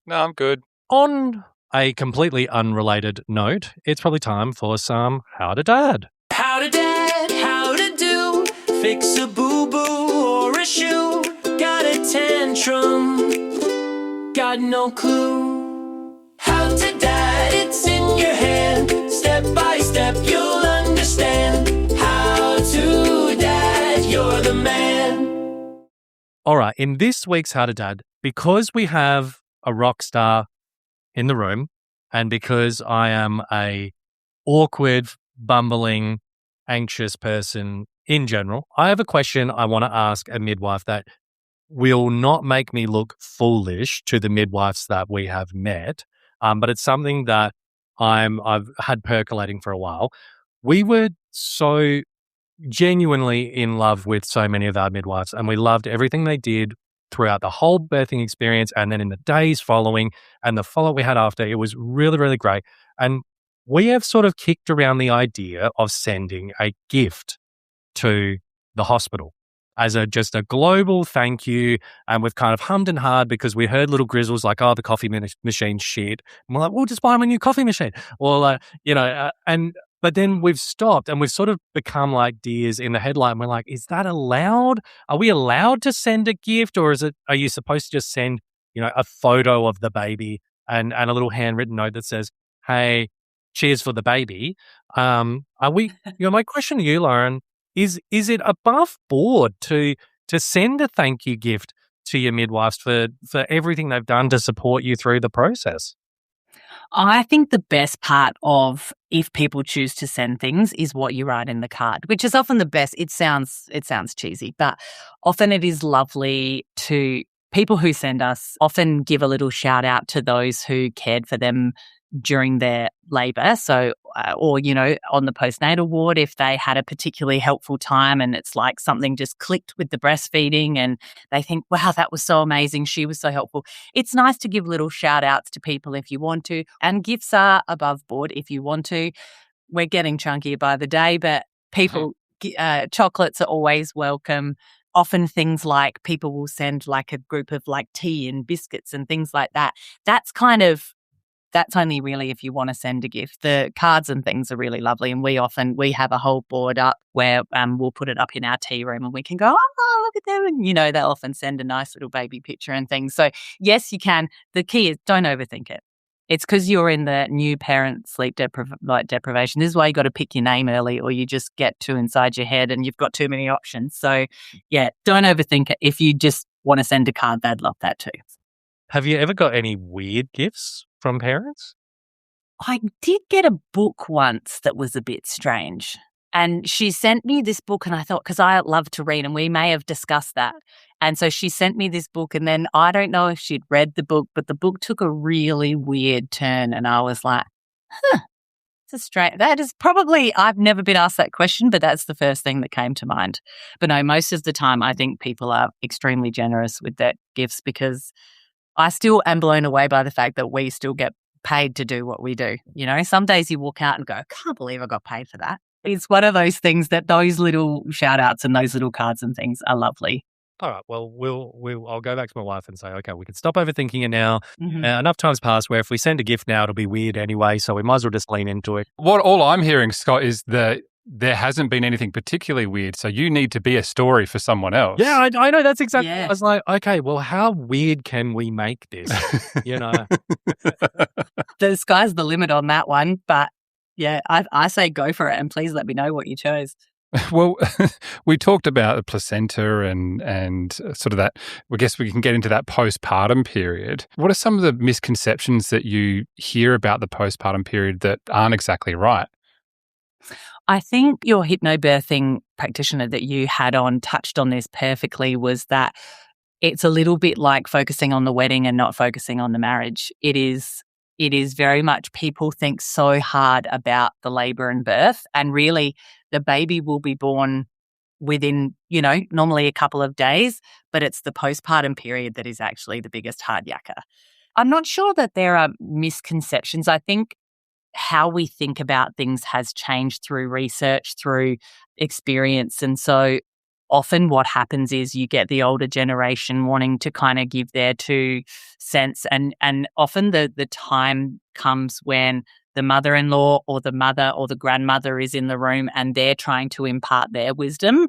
S6: I'm good.
S5: On a completely unrelated note, it's probably time for some How to Dad.
S2: How to dad, how to do, fix a boo-boo or a shoe, got a tantrum, got no clue. How to dad, it's in your hand, step by step you'll understand. How to dad, you're the man.
S5: All right, in this week's How to Dad, because we have a rock star in the room, and because I am a awkward, bumbling, anxious person in general, I have a question I want to ask a midwife that will not make me look foolish to the midwives that we have met, but it's something that I've had percolating for a while. We were so genuinely in love with so many of our midwives, and we loved everything they did throughout the whole birthing experience, and then in the days following and the follow-up we had after. It was really, really great. And we have sort of kicked around the idea of sending a gift to the hospital as just a global thank you. And we've kind of hummed and hawed because we heard little grizzles like, oh, the coffee machine's shit. And we're like, we'll just buy them a new coffee machine. Or, but then we've stopped and we've sort of become like deers in the headlight. And we're like, is that allowed? Are we allowed to send a gift, or are you supposed to just send, a photo of the baby and a little handwritten note that says, hey, cheers for the baby? Are we, my question to you, Lauren, is it above board to send a thank you gift to your midwives for everything they've done to support you through the process?
S4: I think the best part of if people choose to send things is what you write in the card, which is often the best. It sounds cheesy, but often it is lovely to people who send us often give a little shout out to those who cared for them during their labour. So, or, on the postnatal ward, if they had a particularly helpful time and it's like something just clicked with the breastfeeding and they think, wow, that was so amazing. She was so helpful. It's nice to give little shout outs to people if you want to, and gifts are above board if you want to. We're getting chunkier by the day, but chocolates are always welcome. Often things like people will send like a group of like tea and biscuits and things like that. That's only really if you want to send a gift. The cards and things are really lovely, and we have a whole board up where we'll put it up in our tea room and we can go, oh, look at them. And, they'll often send a nice little baby picture and things. So, yes, you can. The key is don't overthink it. It's because you're in the new parent sleep deprivation. This is why you got to pick your name early, or you just get too inside your head and you've got too many options. So, yeah, don't overthink it. If you just want to send a card, they'd love that too.
S5: Have you ever got any weird gifts from parents?
S4: I did get a book once that was a bit strange. And she sent me this book, and I thought, because I love to read, and we may have discussed that. And so she sent me this book, and then I don't know if she'd read the book, but the book took a really weird turn. And I was like, it's a strange. That is probably, I've never been asked that question, but that's the first thing that came to mind. But no, most of the time, I think people are extremely generous with their gifts, because I still am blown away by the fact that we still get paid to do what we do. Some days you walk out and go, I can't believe I got paid for that. It's one of those things that those little shout outs and those little cards and things are lovely.
S5: All right. Well, I'll go back to my wife and say, okay, we can stop overthinking it now.
S4: Mm-hmm.
S5: Enough time's passed where if we send a gift now, it'll be weird anyway. So we might as well just lean into it.
S6: What all I'm hearing, Scott, is that there hasn't been anything particularly weird, so you need to be a story for someone else.
S5: Yeah, I know. That's exactly.
S4: Yeah.
S5: I was like, okay, well, how weird can we make this?
S4: The sky's the limit on that one, but yeah, I say go for it, and please let me know what you chose.
S6: Well, we talked about the placenta and sort of that. I guess we can get into that postpartum period. What are some of the misconceptions that you hear about the postpartum period that aren't exactly right?
S4: I think your hypnobirthing practitioner that you had on touched on this perfectly, was that it's a little bit like focusing on the wedding and not focusing on the marriage. It is it is very much people think so hard about the labour and birth, and really the baby will be born within, normally a couple of days, but it's the postpartum period that is actually the biggest hard yakka. I'm not sure that there are misconceptions. I think how we think about things has changed through research, through experience. And so often what happens is you get the older generation wanting to kind of give their 2 cents. And often the time comes when the mother-in-law or the mother or the grandmother is in the room and they're trying to impart their wisdom,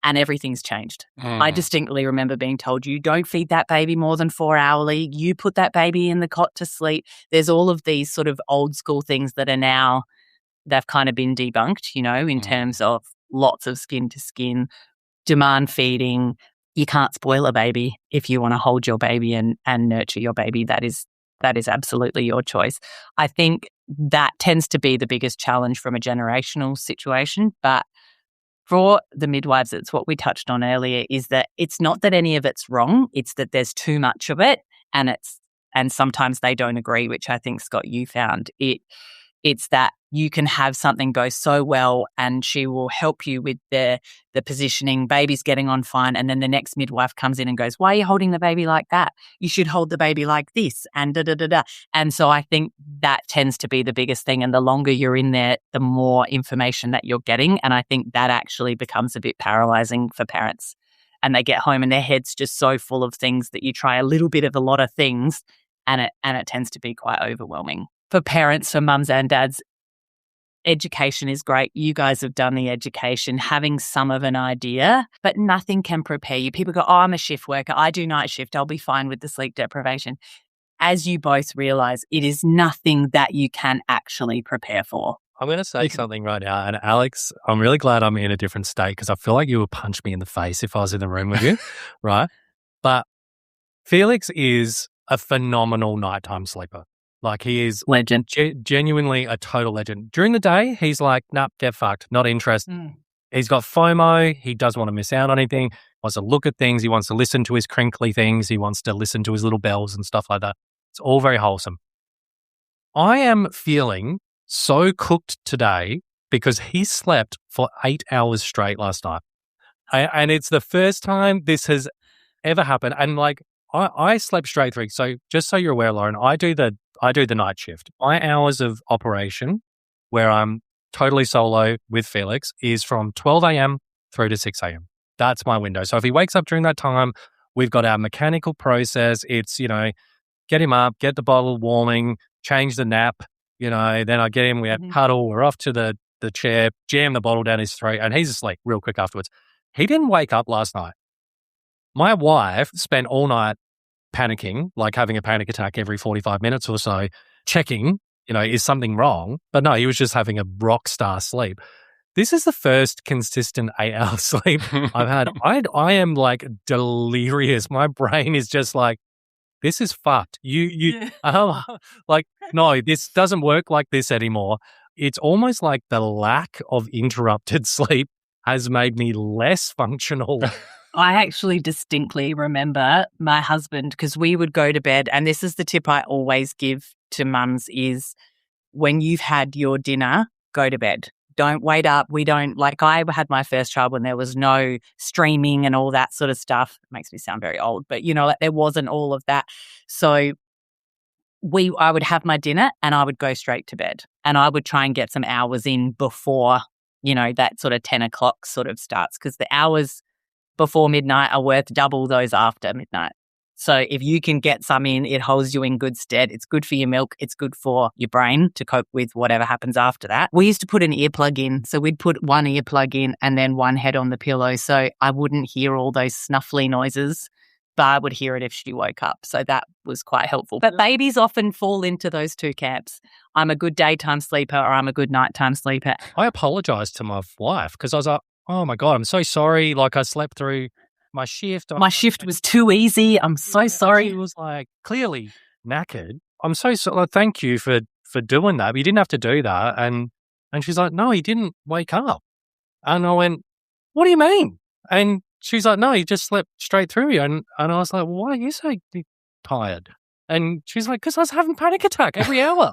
S4: and everything's changed. I distinctly remember being told, you don't feed that baby more than 4 hourly. You put that baby in the cot to sleep. There's all of these sort of old school things that are now, they've kind of been debunked, in terms of lots of skin to skin, demand feeding. You can't spoil a baby if you want to hold your baby and nurture your baby. That is absolutely your choice. I think that tends to be the biggest challenge from a generational situation. But for the midwives, it's what we touched on earlier, is that it's not that any of it's wrong, it's that there's too much of it, and sometimes they don't agree, which I think, Scott, you found. It's that you can have something go so well and she will help you with the positioning, baby's getting on fine, and then the next midwife comes in and goes, why are you holding the baby like that? You should hold the baby like this, and da-da-da-da. And so I think that tends to be the biggest thing, and the longer you're in there, the more information that you're getting, and I think that actually becomes a bit paralysing for parents. And they get home and their head's just so full of things that you try a little bit of a lot of things, and it tends to be quite overwhelming. For parents, for mums and dads, education is great. You guys have done the education, having some of an idea, but nothing can prepare you. People go, oh, I'm a shift worker. I do night shift. I'll be fine with the sleep deprivation. As you both realise, it is nothing that you can actually prepare for.
S5: I'm going to say something right now. And Alex, I'm really glad I'm in a different state because I feel like you would punch me in the face if I was in the room with you, right? But Felix is a phenomenal nighttime sleeper. Like, he is
S4: legend,
S5: genuinely a total legend. During the day, he's like, nah, get fucked, not interested. He's got FOMO. He doesn't want to miss out on anything. Wants to look at things. He wants to listen to his crinkly things. He wants to listen to his little bells and stuff like that. It's all very wholesome. I am feeling so cooked today because he slept for 8 hours straight last night. And it's the first time this has ever happened. And like, I slept straight through. So just so you're aware, Lauren, I do the night shift. My hours of operation, where I'm totally solo with Felix, is from 12 a.m. through to 6 a.m. That's my window. So if he wakes up during that time, we've got our mechanical process. It's, get him up, get the bottle warming, change the nap, then I get him, we have cuddle, we're off to the chair, jam the bottle down his throat, and he's asleep real quick afterwards. He didn't wake up last night. My wife spent all night panicking, like having a panic attack every 45 minutes or so, checking, is something wrong? But no, he was just having a rock star sleep. This is the first consistent 8-hour sleep I've had. I am like delirious. My brain is just like, this is fucked. Like, no, this doesn't work like this anymore. It's almost like the lack of interrupted sleep has made me less functional.
S4: I actually distinctly remember my husband, because we would go to bed, and this is the tip I always give to mums, is when you've had your dinner, go to bed. Don't wait up. I had my first child when there was no streaming and all that sort of stuff. It makes me sound very old, but there wasn't all of that. So I would have my dinner and I would go straight to bed, and I would try and get some hours in before, that sort of 10 o'clock sort of starts, because the hours before midnight are worth double those after midnight. So if you can get some in, it holds you in good stead. It's good for your milk. It's good for your brain to cope with whatever happens after that. We used to put an earplug in. So we'd put one earplug in and then one head on the pillow. So I wouldn't hear all those snuffly noises, but I would hear it if she woke up. So that was quite helpful. But babies often fall into those two camps. I'm a good daytime sleeper or I'm a good nighttime sleeper.
S5: I apologized to my wife because I was like, oh my God, I'm so sorry. Like, I slept through my shift.
S4: My shift was too easy. I'm so sorry.
S5: She was like clearly knackered. I'm so sorry. Thank you for doing that. But you didn't have to do that. And she's like, no, he didn't wake up. And I went, what do you mean? And she's like, no, he just slept straight through you. And I was like, well, why are you so tired? And she's like, because I was having panic attack every hour.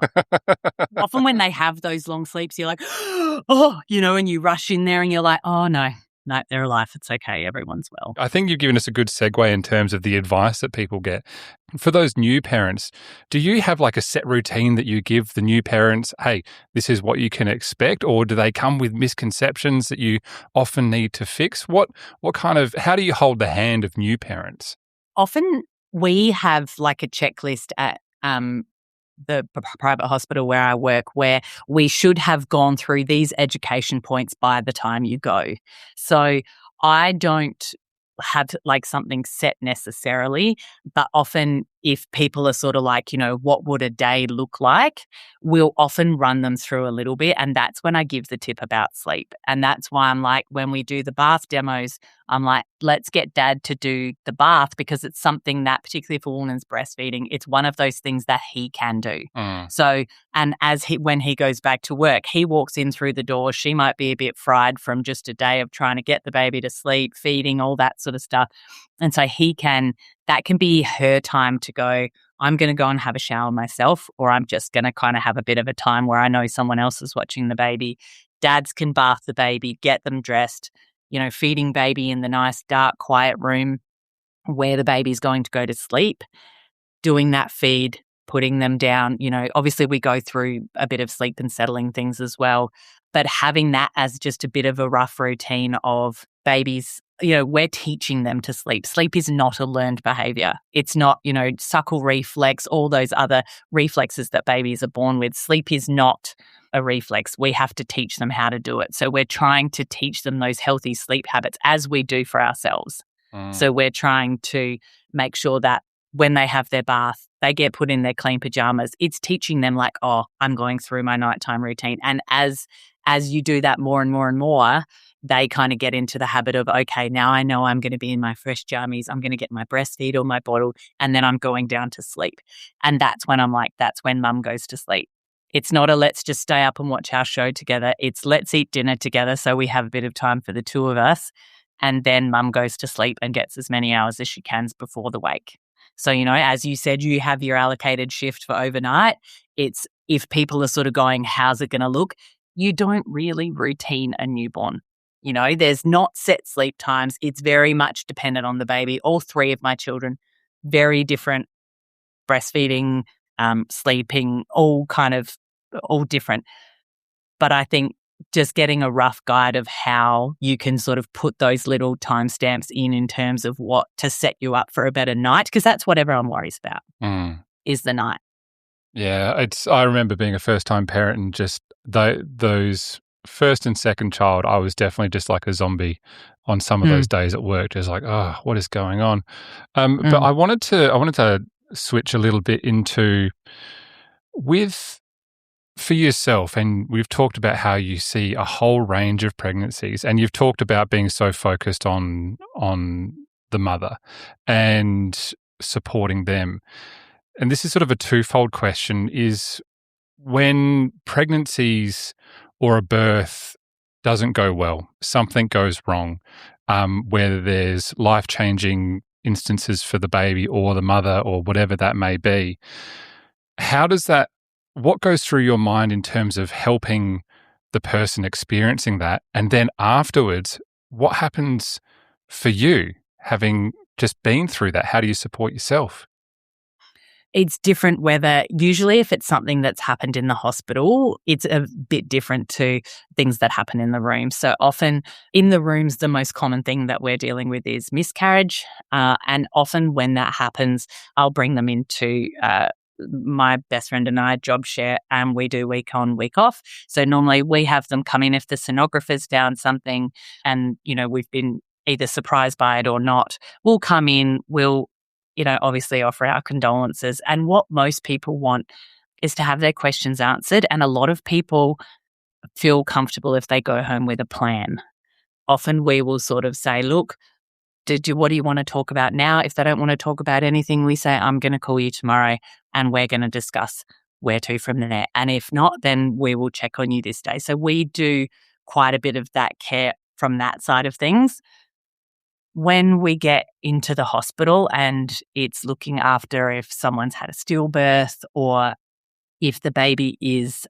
S4: Often when they have those long sleeps, you're like, oh, and you rush in there and you're like, oh, no, they're alive. It's okay. Everyone's well.
S6: I think you've given us a good segue in terms of the advice that people get. For those new parents, do you have like a set routine that you give the new parents? Hey, this is what you can expect, or do they come with misconceptions that you often need to fix? How do you hold the hand of new parents?
S4: Often we have like a checklist at the private hospital where I work, where we should have gone through these education points by the time you go. So I don't have like something set necessarily, but often if people are sort of like, what would a day look like, we'll often run them through a little bit. And that's when I give the tip about sleep. And that's why I'm like, when we do the bath demos, I'm like, let's get dad to do the bath, because it's something that, particularly for women's breastfeeding, it's one of those things that he can do. So, and when he goes back to work, he walks in through the door, she might be a bit fried from just a day of trying to get the baby to sleep, feeding, all that sort of stuff. And so that can be her time to go, I'm going to go and have a shower myself, or I'm just going to kind of have a bit of a time where I know someone else is watching the baby. Dads can bath the baby, get them dressed, feeding baby in the nice, dark, quiet room where the baby's going to go to sleep, doing that feed, putting them down. Obviously we go through a bit of sleep and settling things as well, but having that as just a bit of a rough routine of babies, we're teaching them to sleep. Sleep is not a learned behavior. It's not, suckle reflex, all those other reflexes that babies are born with. Sleep is not a reflex. We have to teach them how to do it. So we're trying to teach them those healthy sleep habits as we do for ourselves. So we're trying to make sure that when they have their bath, they get put in their clean pajamas. It's teaching them like, oh, I'm going through my nighttime routine. And as you do that more and more and more, they kind of get into the habit of, okay, now I know I'm going to be in my fresh jammies. I'm going to get my breastfeed or my bottle, and then I'm going down to sleep. And that's when I'm like, that's when mum goes to sleep. It's not a let's just stay up and watch our show together. It's let's eat dinner together so we have a bit of time for the two of us. And then mum goes to sleep and gets as many hours as she can before the wake. So, as you said, you have your allocated shift for overnight. It's if people are sort of going, how's it going to look? You don't really routine a newborn. There's not set sleep times. It's very much dependent on the baby. All three of my children, very different breastfeeding, sleeping, all different. But I think just getting a rough guide of how you can sort of put those little timestamps in terms of what to set you up for a better night, because that's what everyone worries about is the night.
S6: Yeah, I remember being a first-time parent and just those first and second child, I was definitely just like a zombie on some of those days at work, just like, oh, what is going on? But I wanted to switch a little bit into for yourself, and we've talked about how you see a whole range of pregnancies, and you've talked about being so focused on the mother and supporting them. And this is sort of a twofold question, is when pregnancies or a birth doesn't go well, something goes wrong, whether there's life-changing instances for the baby or the mother or whatever that may be, what goes through your mind in terms of helping the person experiencing that? And then afterwards, what happens for you having just been through that? How do you support yourself?
S4: It's different usually if it's something that's happened in the hospital, it's a bit different to things that happen in the room. So often in the rooms, the most common thing that we're dealing with is miscarriage. And often when that happens, I'll bring them into my best friend and I job share, and we do week on, week off. So normally we have them come in if the sonographer's found something and, we've been either surprised by it or not. We'll come in, we'll obviously offer our condolences. And what most people want is to have their questions answered. And a lot of people feel comfortable if they go home with a plan. Often we will sort of say, look, what do you want to talk about now? If they don't want to talk about anything, we say, I'm going to call you tomorrow and we're going to discuss where to from there. And if not, then we will check on you this day. So we do quite a bit of that care from that side of things. when we get into the hospital and it's looking after if someone's had a stillbirth or if the baby is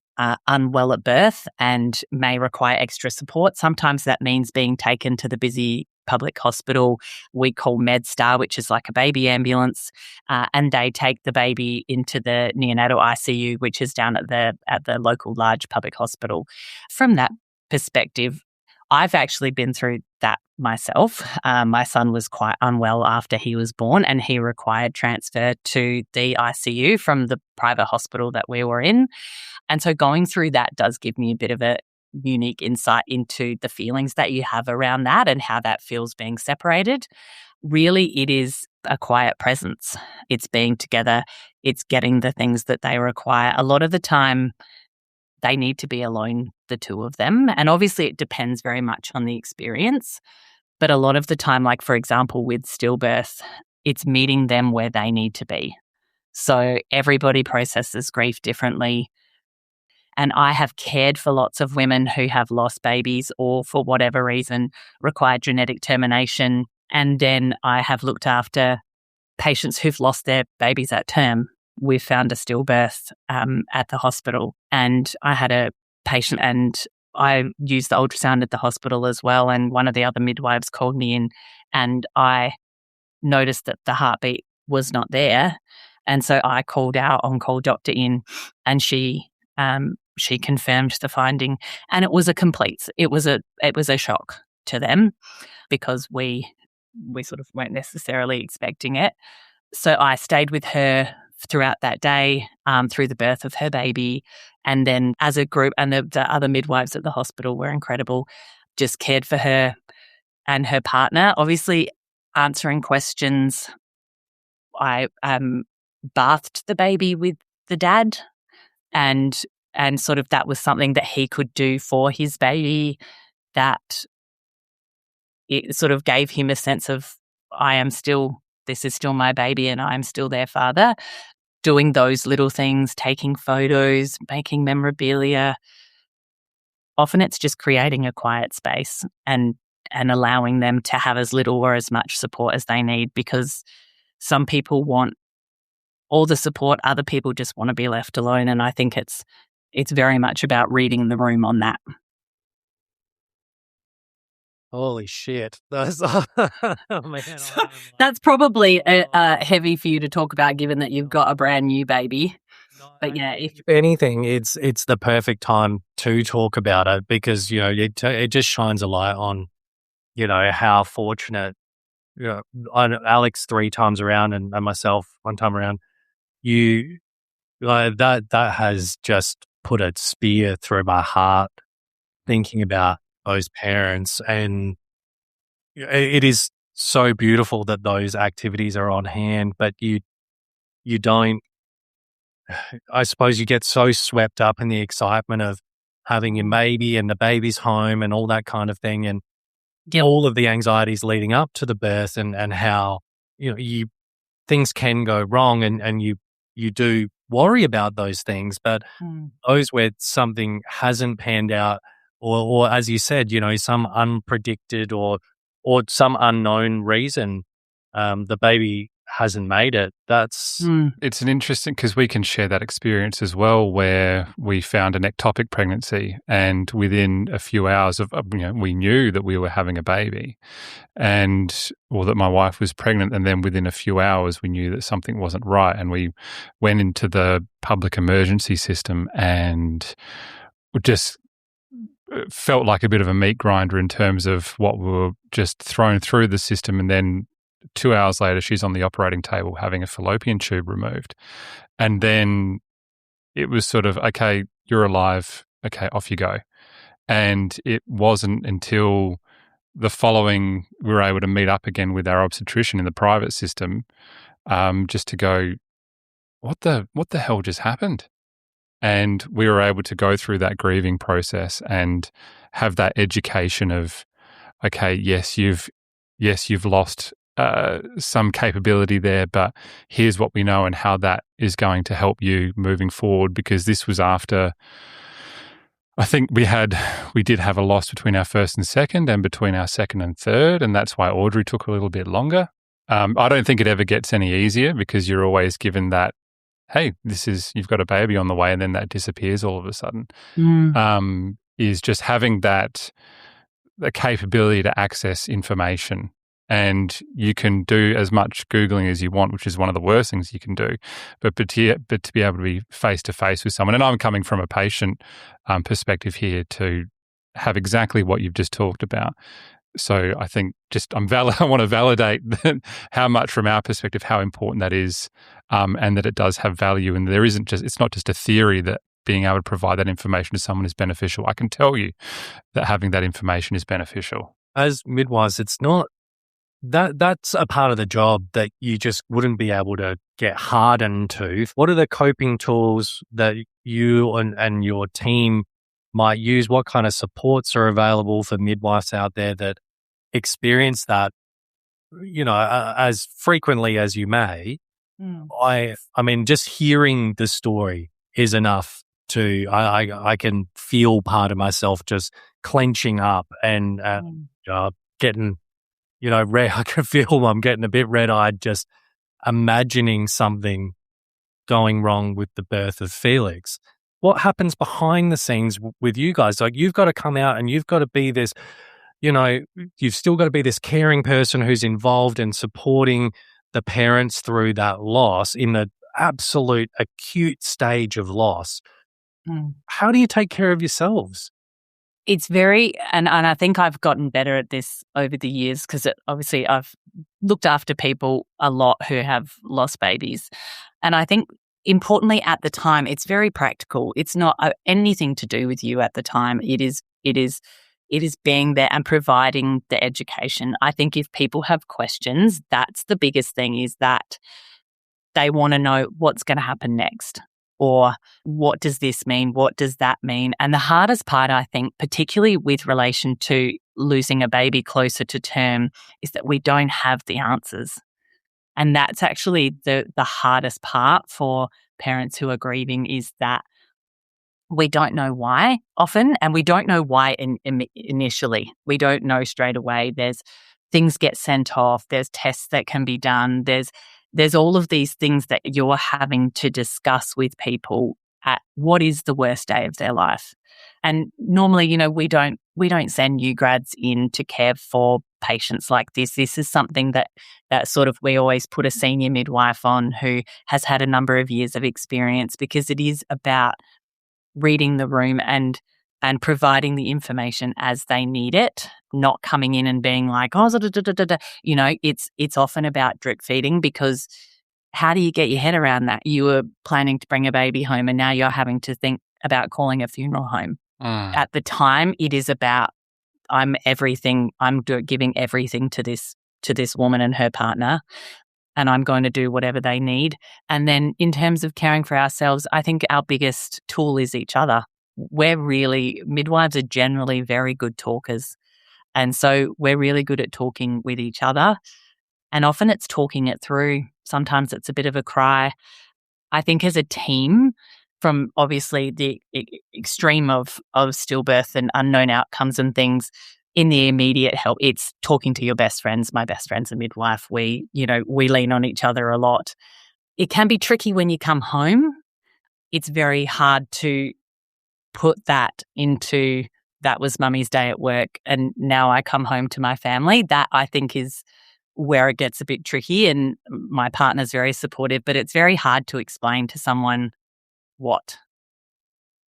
S4: unwell at birth and may require extra support, sometimes that means being taken to the busy public hospital we call MedStar, which is like a baby ambulance, and they take the baby into the neonatal ICU, which is down at the local large public hospital. From that perspective, I've actually been through that myself. My son was quite unwell after he was born and he required transfer to the ICU from the private hospital that we were in. And so going through that does give me a bit of a unique insight into the feelings that you have around that and how that feels being separated. Really, it is a quiet presence. It's being together. It's getting the things that they require. A lot of the time, they need to be alone, the two of them. And obviously it depends very much on the experience. But a lot of the time, like for example, with stillbirth, it's meeting them where they need to be. So everybody processes grief differently. And I have cared for lots of women who have lost babies or for whatever reason required genetic termination. And then I have looked after patients who've lost their babies at term. We've found a stillbirth at the hospital, and I had a patient and I used the ultrasound at the hospital as well, and one of the other midwives called me in and I noticed that the heartbeat was not there, and so I called our on-call doctor in and she confirmed the finding, and it was a shock to them because we sort of weren't necessarily expecting it. So I stayed with her throughout that day, through the birth of her baby. And then as a group, and the other midwives at the hospital were incredible, just cared for her and her partner. Obviously, answering questions. I bathed the baby with the dad, and sort of that was something that he could do for his baby, that it sort of gave him a sense of, this is still my baby and I'm still their father. Doing those little things, taking photos, making memorabilia. Often it's just creating a quiet space and allowing them to have as little or as much support as they need, because some people want all the support, other people just want to be left alone. And I think it's very much about reading the room on that.
S5: Holy shit. That's, oh man,
S4: That's probably heavy for you to talk about, given that you've got a brand new baby. But yeah, if
S5: anything, it's the perfect time to talk about it, because, it just shines a light on, how fortunate, Alex 3 times around and myself 1 time around, that has just put a spear through my heart thinking about those parents. And it is so beautiful that those activities are on hand, but you don't, I suppose you get so swept up in the excitement of having your baby and the baby's home and all that kind of thing, and all of the anxieties leading up to the birth, and how things can go wrong, and you do worry about those things. But those where something hasn't panned out, or as you said, some unpredicted or some unknown reason, the baby hasn't made it. That's
S6: It's an interesting, because we can share that experience as well, where we found an ectopic pregnancy, and within a few hours of we knew that we were having a baby, or that my wife was pregnant, and then within a few hours we knew that something wasn't right, and we went into the public emergency system and just felt like a bit of a meat grinder in terms of what we were just thrown through the system. And then 2 hours later, she's on the operating table having a fallopian tube removed. And then it was sort of, okay, you're alive. Okay, off you go. And it wasn't until the following, we were able to meet up again with our obstetrician in the private system, just to go, what the hell just happened? And we were able to go through that grieving process and have that education of, okay, yes, you've lost some capability there, but here's what we know and how that is going to help you moving forward. Because this was after I think we did have a loss between our first and second and between our second and third, and that's why Audrey took a little bit longer. I don't think it ever gets any easier because you're always given that, hey, you've got a baby on the way, and then that disappears all of a sudden. Is just having the capability to access information. And you can do as much Googling as you want, which is one of the worst things you can do. But to be able to be face-to-face with someone, and I'm coming from a patient perspective here to have exactly what you've just talked about. So I think I want to validate how much from our perspective, how important that is, and that it does have value. And it's not just a theory that being able to provide that information to someone is beneficial. I can tell you that having that information is beneficial.
S5: As midwives, it's not that's a part of the job that you just wouldn't be able to get hardened to. What are the coping tools that you and your team might use? What kind of supports are available for midwives out there that experience that, as frequently as you may? I mean, just hearing the story is enough to, I can feel part of myself just clenching up and getting, red. I can feel I'm getting a bit red-eyed just imagining something going wrong with the birth of Felix. What happens behind the scenes with you guys? Like, you've got to come out and you've got to be this, you've still got to be this caring person who's involved in supporting the parents through that loss in the absolute acute stage of loss. How do you take care of yourselves?
S4: It's very, and I think I've gotten better at this over the years because obviously I've looked after people a lot who have lost babies. And I think importantly at the time, it's very practical. It's not anything to do with you at the time. It is being there and providing the education. I think if people have questions, that's the biggest thing, is that they want to know what's going to happen next. Or what does this mean? What does that mean? And the hardest part, I think, particularly with relation to losing a baby closer to term, is that we don't have the answers. And that's actually the hardest part for parents who are grieving, is that we don't know why often, and we don't know why initially. We don't know straight away. There's things get sent off. There's tests that can be done. There's all of these things that you're having to discuss with people at what is the worst day of their life. And normally, we don't send new grads in to care for patients like this. This is something that sort of, we always put a senior midwife on who has had a number of years of experience, because it is about reading the room and providing the information as they need it, not coming in and being like, it's often about drip feeding, because how do you get your head around that? You were planning to bring a baby home and now you're having to think about calling a funeral home. At the time, it is about, I'm giving everything to this woman and her partner, and I'm going to do whatever they need. And then in terms of caring for ourselves, I think our biggest tool is each other. Midwives are generally very good talkers. And so we're really good at talking with each other. And often it's talking it through. Sometimes it's a bit of a cry. I think as a team, from obviously the extreme of stillbirth and unknown outcomes and things, in the immediate help, it's talking to your best friends. My best friend's a midwife. We lean on each other a lot. It can be tricky when you come home. It's very hard to put that into, that was mummy's day at work and now I come home to my family. That, I think, is where it gets a bit tricky, and my partner's very supportive, but it's very hard to explain to someone what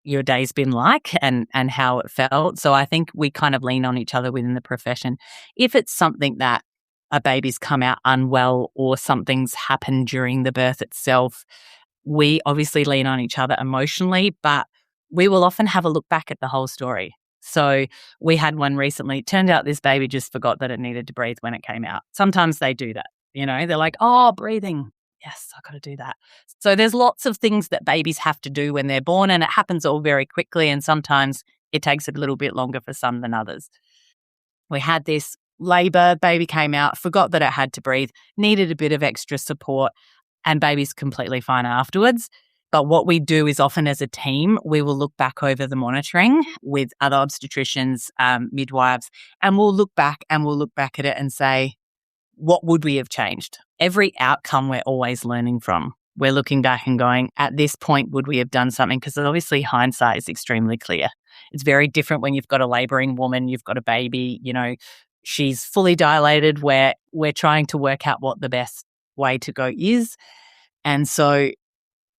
S4: your day's been like and how it felt. So I think we kind of lean on each other within the profession. If it's something that a baby's come out unwell or something's happened during the birth itself, we obviously lean on each other emotionally, but we will often have a look back at the whole story. So we had one recently. It turned out this baby just forgot that it needed to breathe when it came out. Sometimes they do that. They're like, oh, breathing. Yes, I got to do that. So there's lots of things that babies have to do when they're born, and it happens all very quickly, and sometimes it takes a little bit longer for some than others. We had this labour, baby came out, forgot that it had to breathe, needed a bit of extra support, and baby's completely fine afterwards. But what we do is often as a team, we will look back over the monitoring with other obstetricians, midwives, and we'll look back at it and say, what would we have changed? Every outcome we're always learning from. We're looking back and going, at this point, would we have done something? Because obviously hindsight is extremely clear. It's very different when you've got a labouring woman, you've got a baby, she's fully dilated, where we're trying to work out what the best way to go is. And so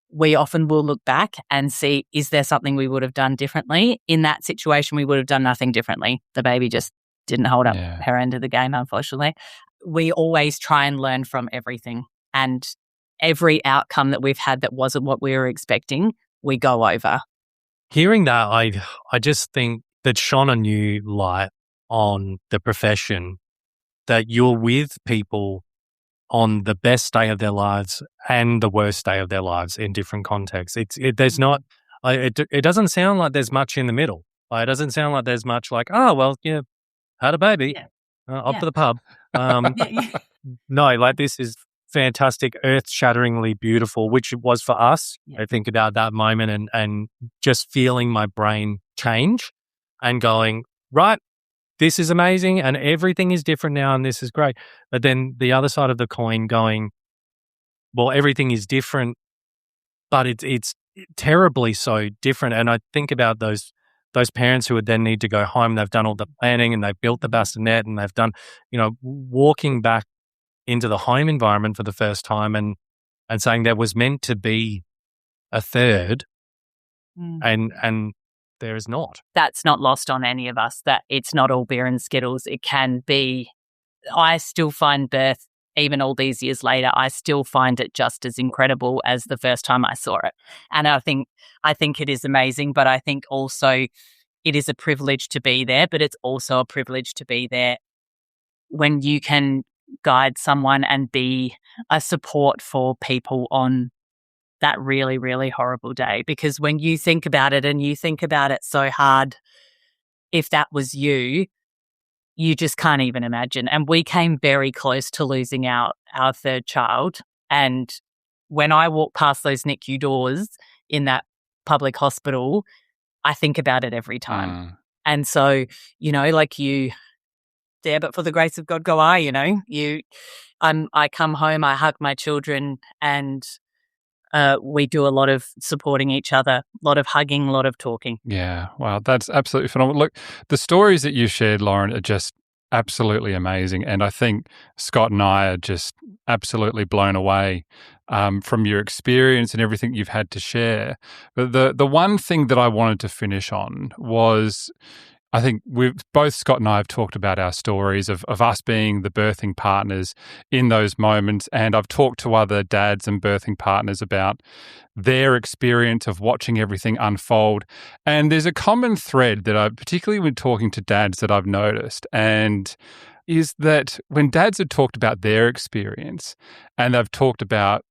S4: we often will look back and see, is there something we would have done differently? In that situation, we would have done nothing differently. The baby just didn't hold up her end of the game, unfortunately. We always try and learn from everything. And every outcome that we've had that wasn't what we were expecting, we go over.
S5: Hearing that, I just think that shone a new light on the profession, that you're with people on the best day of their lives and the worst day of their lives in different contexts. It doesn't sound like there's much in the middle. It doesn't sound like there's much like, oh, well, yeah, had a baby, up to the pub. No, like this is fantastic, earth-shatteringly beautiful, which it was for us. I think about that moment and just feeling my brain change and going, right, this is amazing and everything is different now and this is great. But then the other side of the coin going, well, everything is different, but it's terribly so different. And I think about those parents who would then need to go home. They've done all the planning and they've built the bassinet and they've done, walking back into the home environment for the first time and saying there was meant to be a third and there is not.
S4: That's not lost on any of us, that it's not all beer and Skittles. It can be. I still find birth, even all these years later, I still find it just as incredible as the first time I saw it. And I think it is amazing, but I think also it is a privilege to be there, but it's also a privilege to be there when you can guide someone and be a support for people on that really, really horrible day. Because when you think about it and you think about it so hard, if that was you just can't even imagine. And we came very close to losing our third child. And when I walk past those NICU doors in that public hospital, I think about it every time. And so, like you there, but for the grace of God go I, I come home, I hug my children, and we do a lot of supporting each other, a lot of hugging, a lot of talking.
S6: Yeah, wow, that's absolutely phenomenal. Look, the stories that you shared, Lauren, are just absolutely amazing. And I think Scott and I are just absolutely blown away from your experience and everything you've had to share. But the one thing that I wanted to finish on was, I think both Scott and I have talked about our stories of us being the birthing partners in those moments. And I've talked to other dads and birthing partners about their experience of watching everything unfold. And there's a common thread that particularly when talking to dads, that I've noticed, and is that when dads have talked about their experience and they've talked about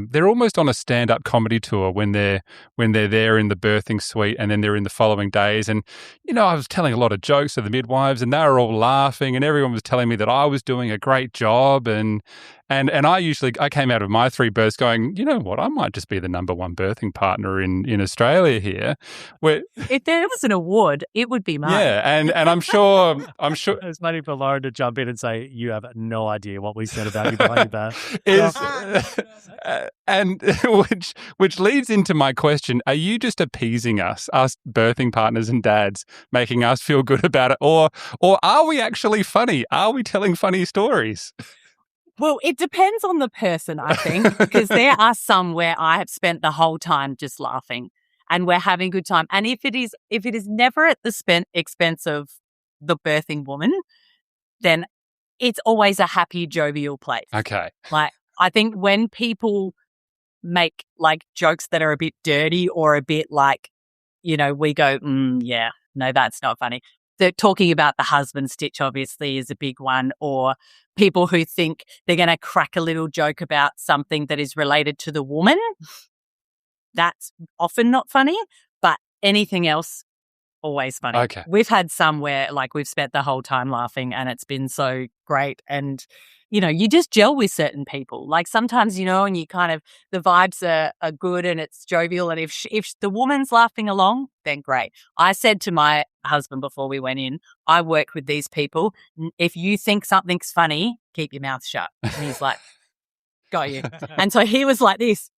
S6: they're almost on a stand-up comedy tour when they're there in the birthing suite, and then they're in the following days. And I was telling a lot of jokes to the midwives, and they were all laughing, and everyone was telling me that I was doing a great job. And I came out of my 3 births going, you know what, I might just be the number one birthing partner in Australia here.
S4: If there was an award, it would be mine.
S6: Yeah, and I'm sure
S5: it's funny for Lauren to jump in and say, you have no idea what we said about you behind that.
S6: And which leads into my question: are you just appeasing us birthing partners and dads, making us feel good about it, or are we actually funny? Are we telling funny stories?
S4: Well, it depends on the person, I think, because there are some where I have spent the whole time just laughing and we're having a good time. And if it is never at the expense of the birthing woman, then it's always a happy, jovial place.
S6: Okay.
S4: Like, I think when people make like jokes that are a bit dirty or a bit like, we go, yeah, no, that's not funny. They're talking about the husband stitch, obviously, is a big one, or people who think they're going to crack a little joke about something that is related to the woman. That's often not funny, but anything else, always funny.
S6: Okay.
S4: We've had some where like we've spent the whole time laughing and it's been so great. And you just gel with certain people. Like sometimes, and you kind of, the vibes are good and it's jovial. And if the woman's laughing along, then great. I said to my husband before we went in, I work with these people. If you think something's funny, keep your mouth shut. And he's like, got you. And so he was like this.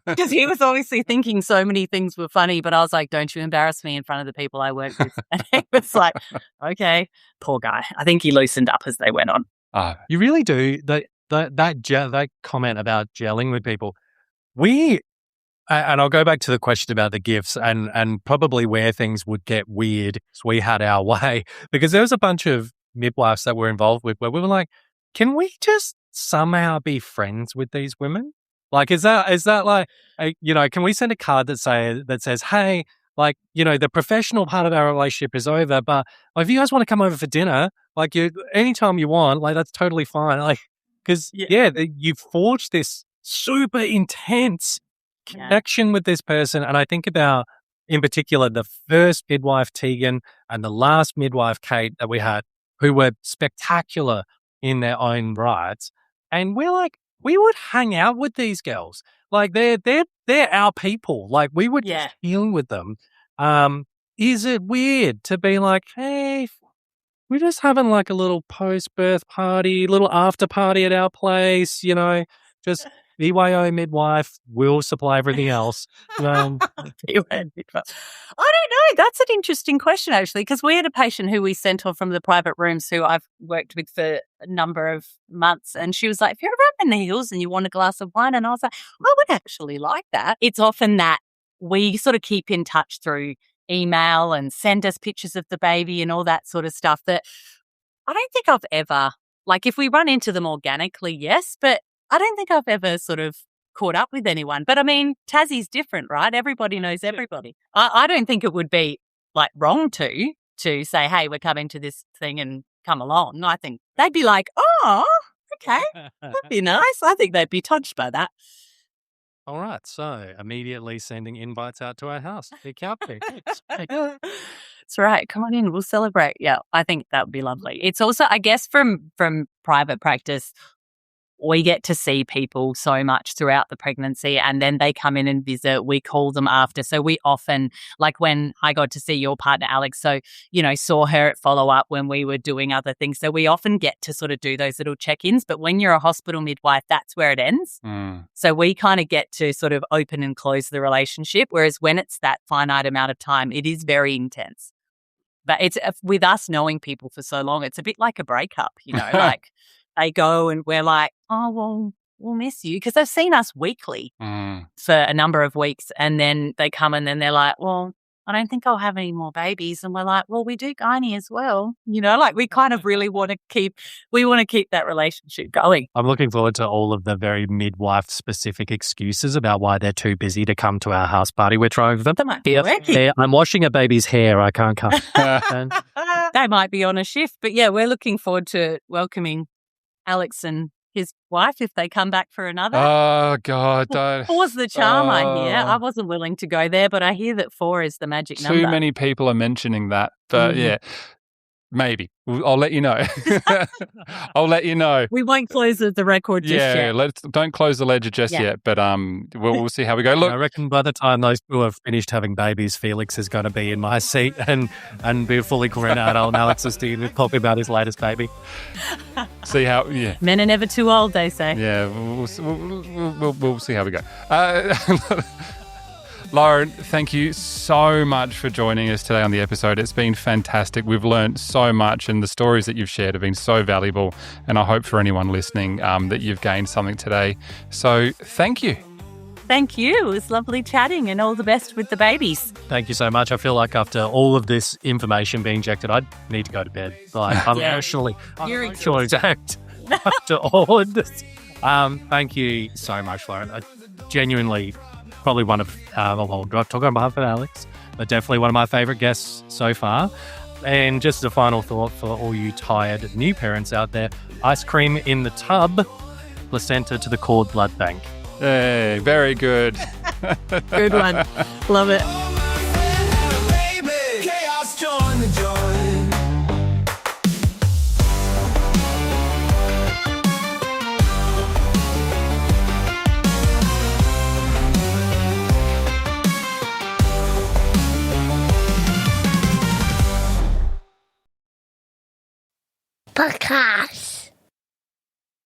S4: Because he was obviously thinking so many things were funny, but I was like, don't you embarrass me in front of the people I work with. And he was like, okay, poor guy. I think he loosened up as they went on.
S5: You really do. That comment about gelling with people. And I'll go back to the question about the gifts and probably where things would get weird as we had our way, because there was a bunch of midwives that we're involved with where we were like, can we just somehow be friends with these women? Like, is that like, can we send a card that says, hey, like, the professional part of our relationship is over, but if you guys want to come over for dinner, like anytime you want, like that's totally fine. Like, because you forged this super intense connection with this person. And I think about, in particular, the first midwife, Tegan, and the last midwife, Kate, that we had, who were spectacular in their own rights. And we're like, we would hang out with these girls. Like they're our people. Like we would just deal with them. Is it weird to be like, hey, we're just having like a little post-birth party, little after party at our place, just BYO midwife, we'll supply everything else.
S4: I don't know. That's an interesting question, actually, because we had a patient who we sent off from the private rooms who I've worked with for a number of months. And she was like, if you're ever in the hills and you want a glass of wine, and I was like, I would actually like that. It's often that we sort of keep in touch through email and send us pictures of the baby and all that sort of stuff that I don't think I've ever, like if we run into them organically, yes, but I don't think I've ever sort of caught up with anyone. But I mean, Tassie's different, right? Everybody knows everybody. I don't think it would be like wrong to say, hey, we're coming to this thing and come along. I think they'd be like, oh, okay, that'd be nice. I think they'd be touched by that.
S5: All right. So immediately sending invites out to our house. Big outfit.
S4: That's right. Come on in. We'll celebrate. Yeah, I think that would be lovely. It's also, I guess, from private practice, we get to see people so much throughout the pregnancy and then they come in and visit. We call them after. So we often, like when I got to see your partner, Alex, so, saw her at follow-up when we were doing other things. So we often get to sort of do those little check-ins. But when you're a hospital midwife, that's where it ends. So we kind of get to sort of open and close the relationship, whereas when it's that finite amount of time, it is very intense. But it's with us knowing people for so long, it's a bit like a breakup, like they go and we're like, oh, well, we'll miss you because they've seen us weekly for a number of weeks. And then they come and then they're like, well, I don't think I'll have any more babies. And we're like, well, we do gynae as well. Like we kind of really want to keep that relationship going.
S5: I'm looking forward to all of the very midwife specific excuses about why they're too busy to come to our house party. We're trying them.
S4: That might be working.
S5: I'm washing a baby's hair. I can't come.
S4: They might be on a shift. But yeah, we're looking forward to welcoming Alex and his wife if they come back for another.
S6: Oh, God. Don't.
S4: Four's the charm, I hear. I wasn't willing to go there, but I hear that 4 is the magic number.
S6: Too many people are mentioning that. But yeah, maybe. I'll let you know. I'll let you know.
S4: We won't close the record just yet.
S6: Don't close the ledger just yet, but we'll see how we go. Look,
S5: I reckon by the time those two have finished having babies, Felix is going to be in my seat and be fully coronado, and Alex is to talk about his latest baby.
S6: See how,
S4: Men are never too old, they say.
S6: Yeah, we'll see how we go. Lauren, thank you so much for joining us today on the episode. It's been fantastic. We've learned so much and the stories that you've shared have been so valuable. And I hope for anyone listening that you've gained something today. So thank you.
S4: Thank you. It was lovely chatting and all the best with the babies.
S5: Thank you so much. I feel like after all of this information being injected, I need to go to bed. Like, I'm actually exact after all of this. Thank you so much, Lauren. I genuinely... probably one of, I'll talk on behalf of Alex, but definitely one of my favourite guests so far. And just a final thought for all you tired new parents out there, ice cream in the tub, placenta to the cord blood bank.
S6: Hey, very good.
S4: Good one. Love it.
S3: podcast.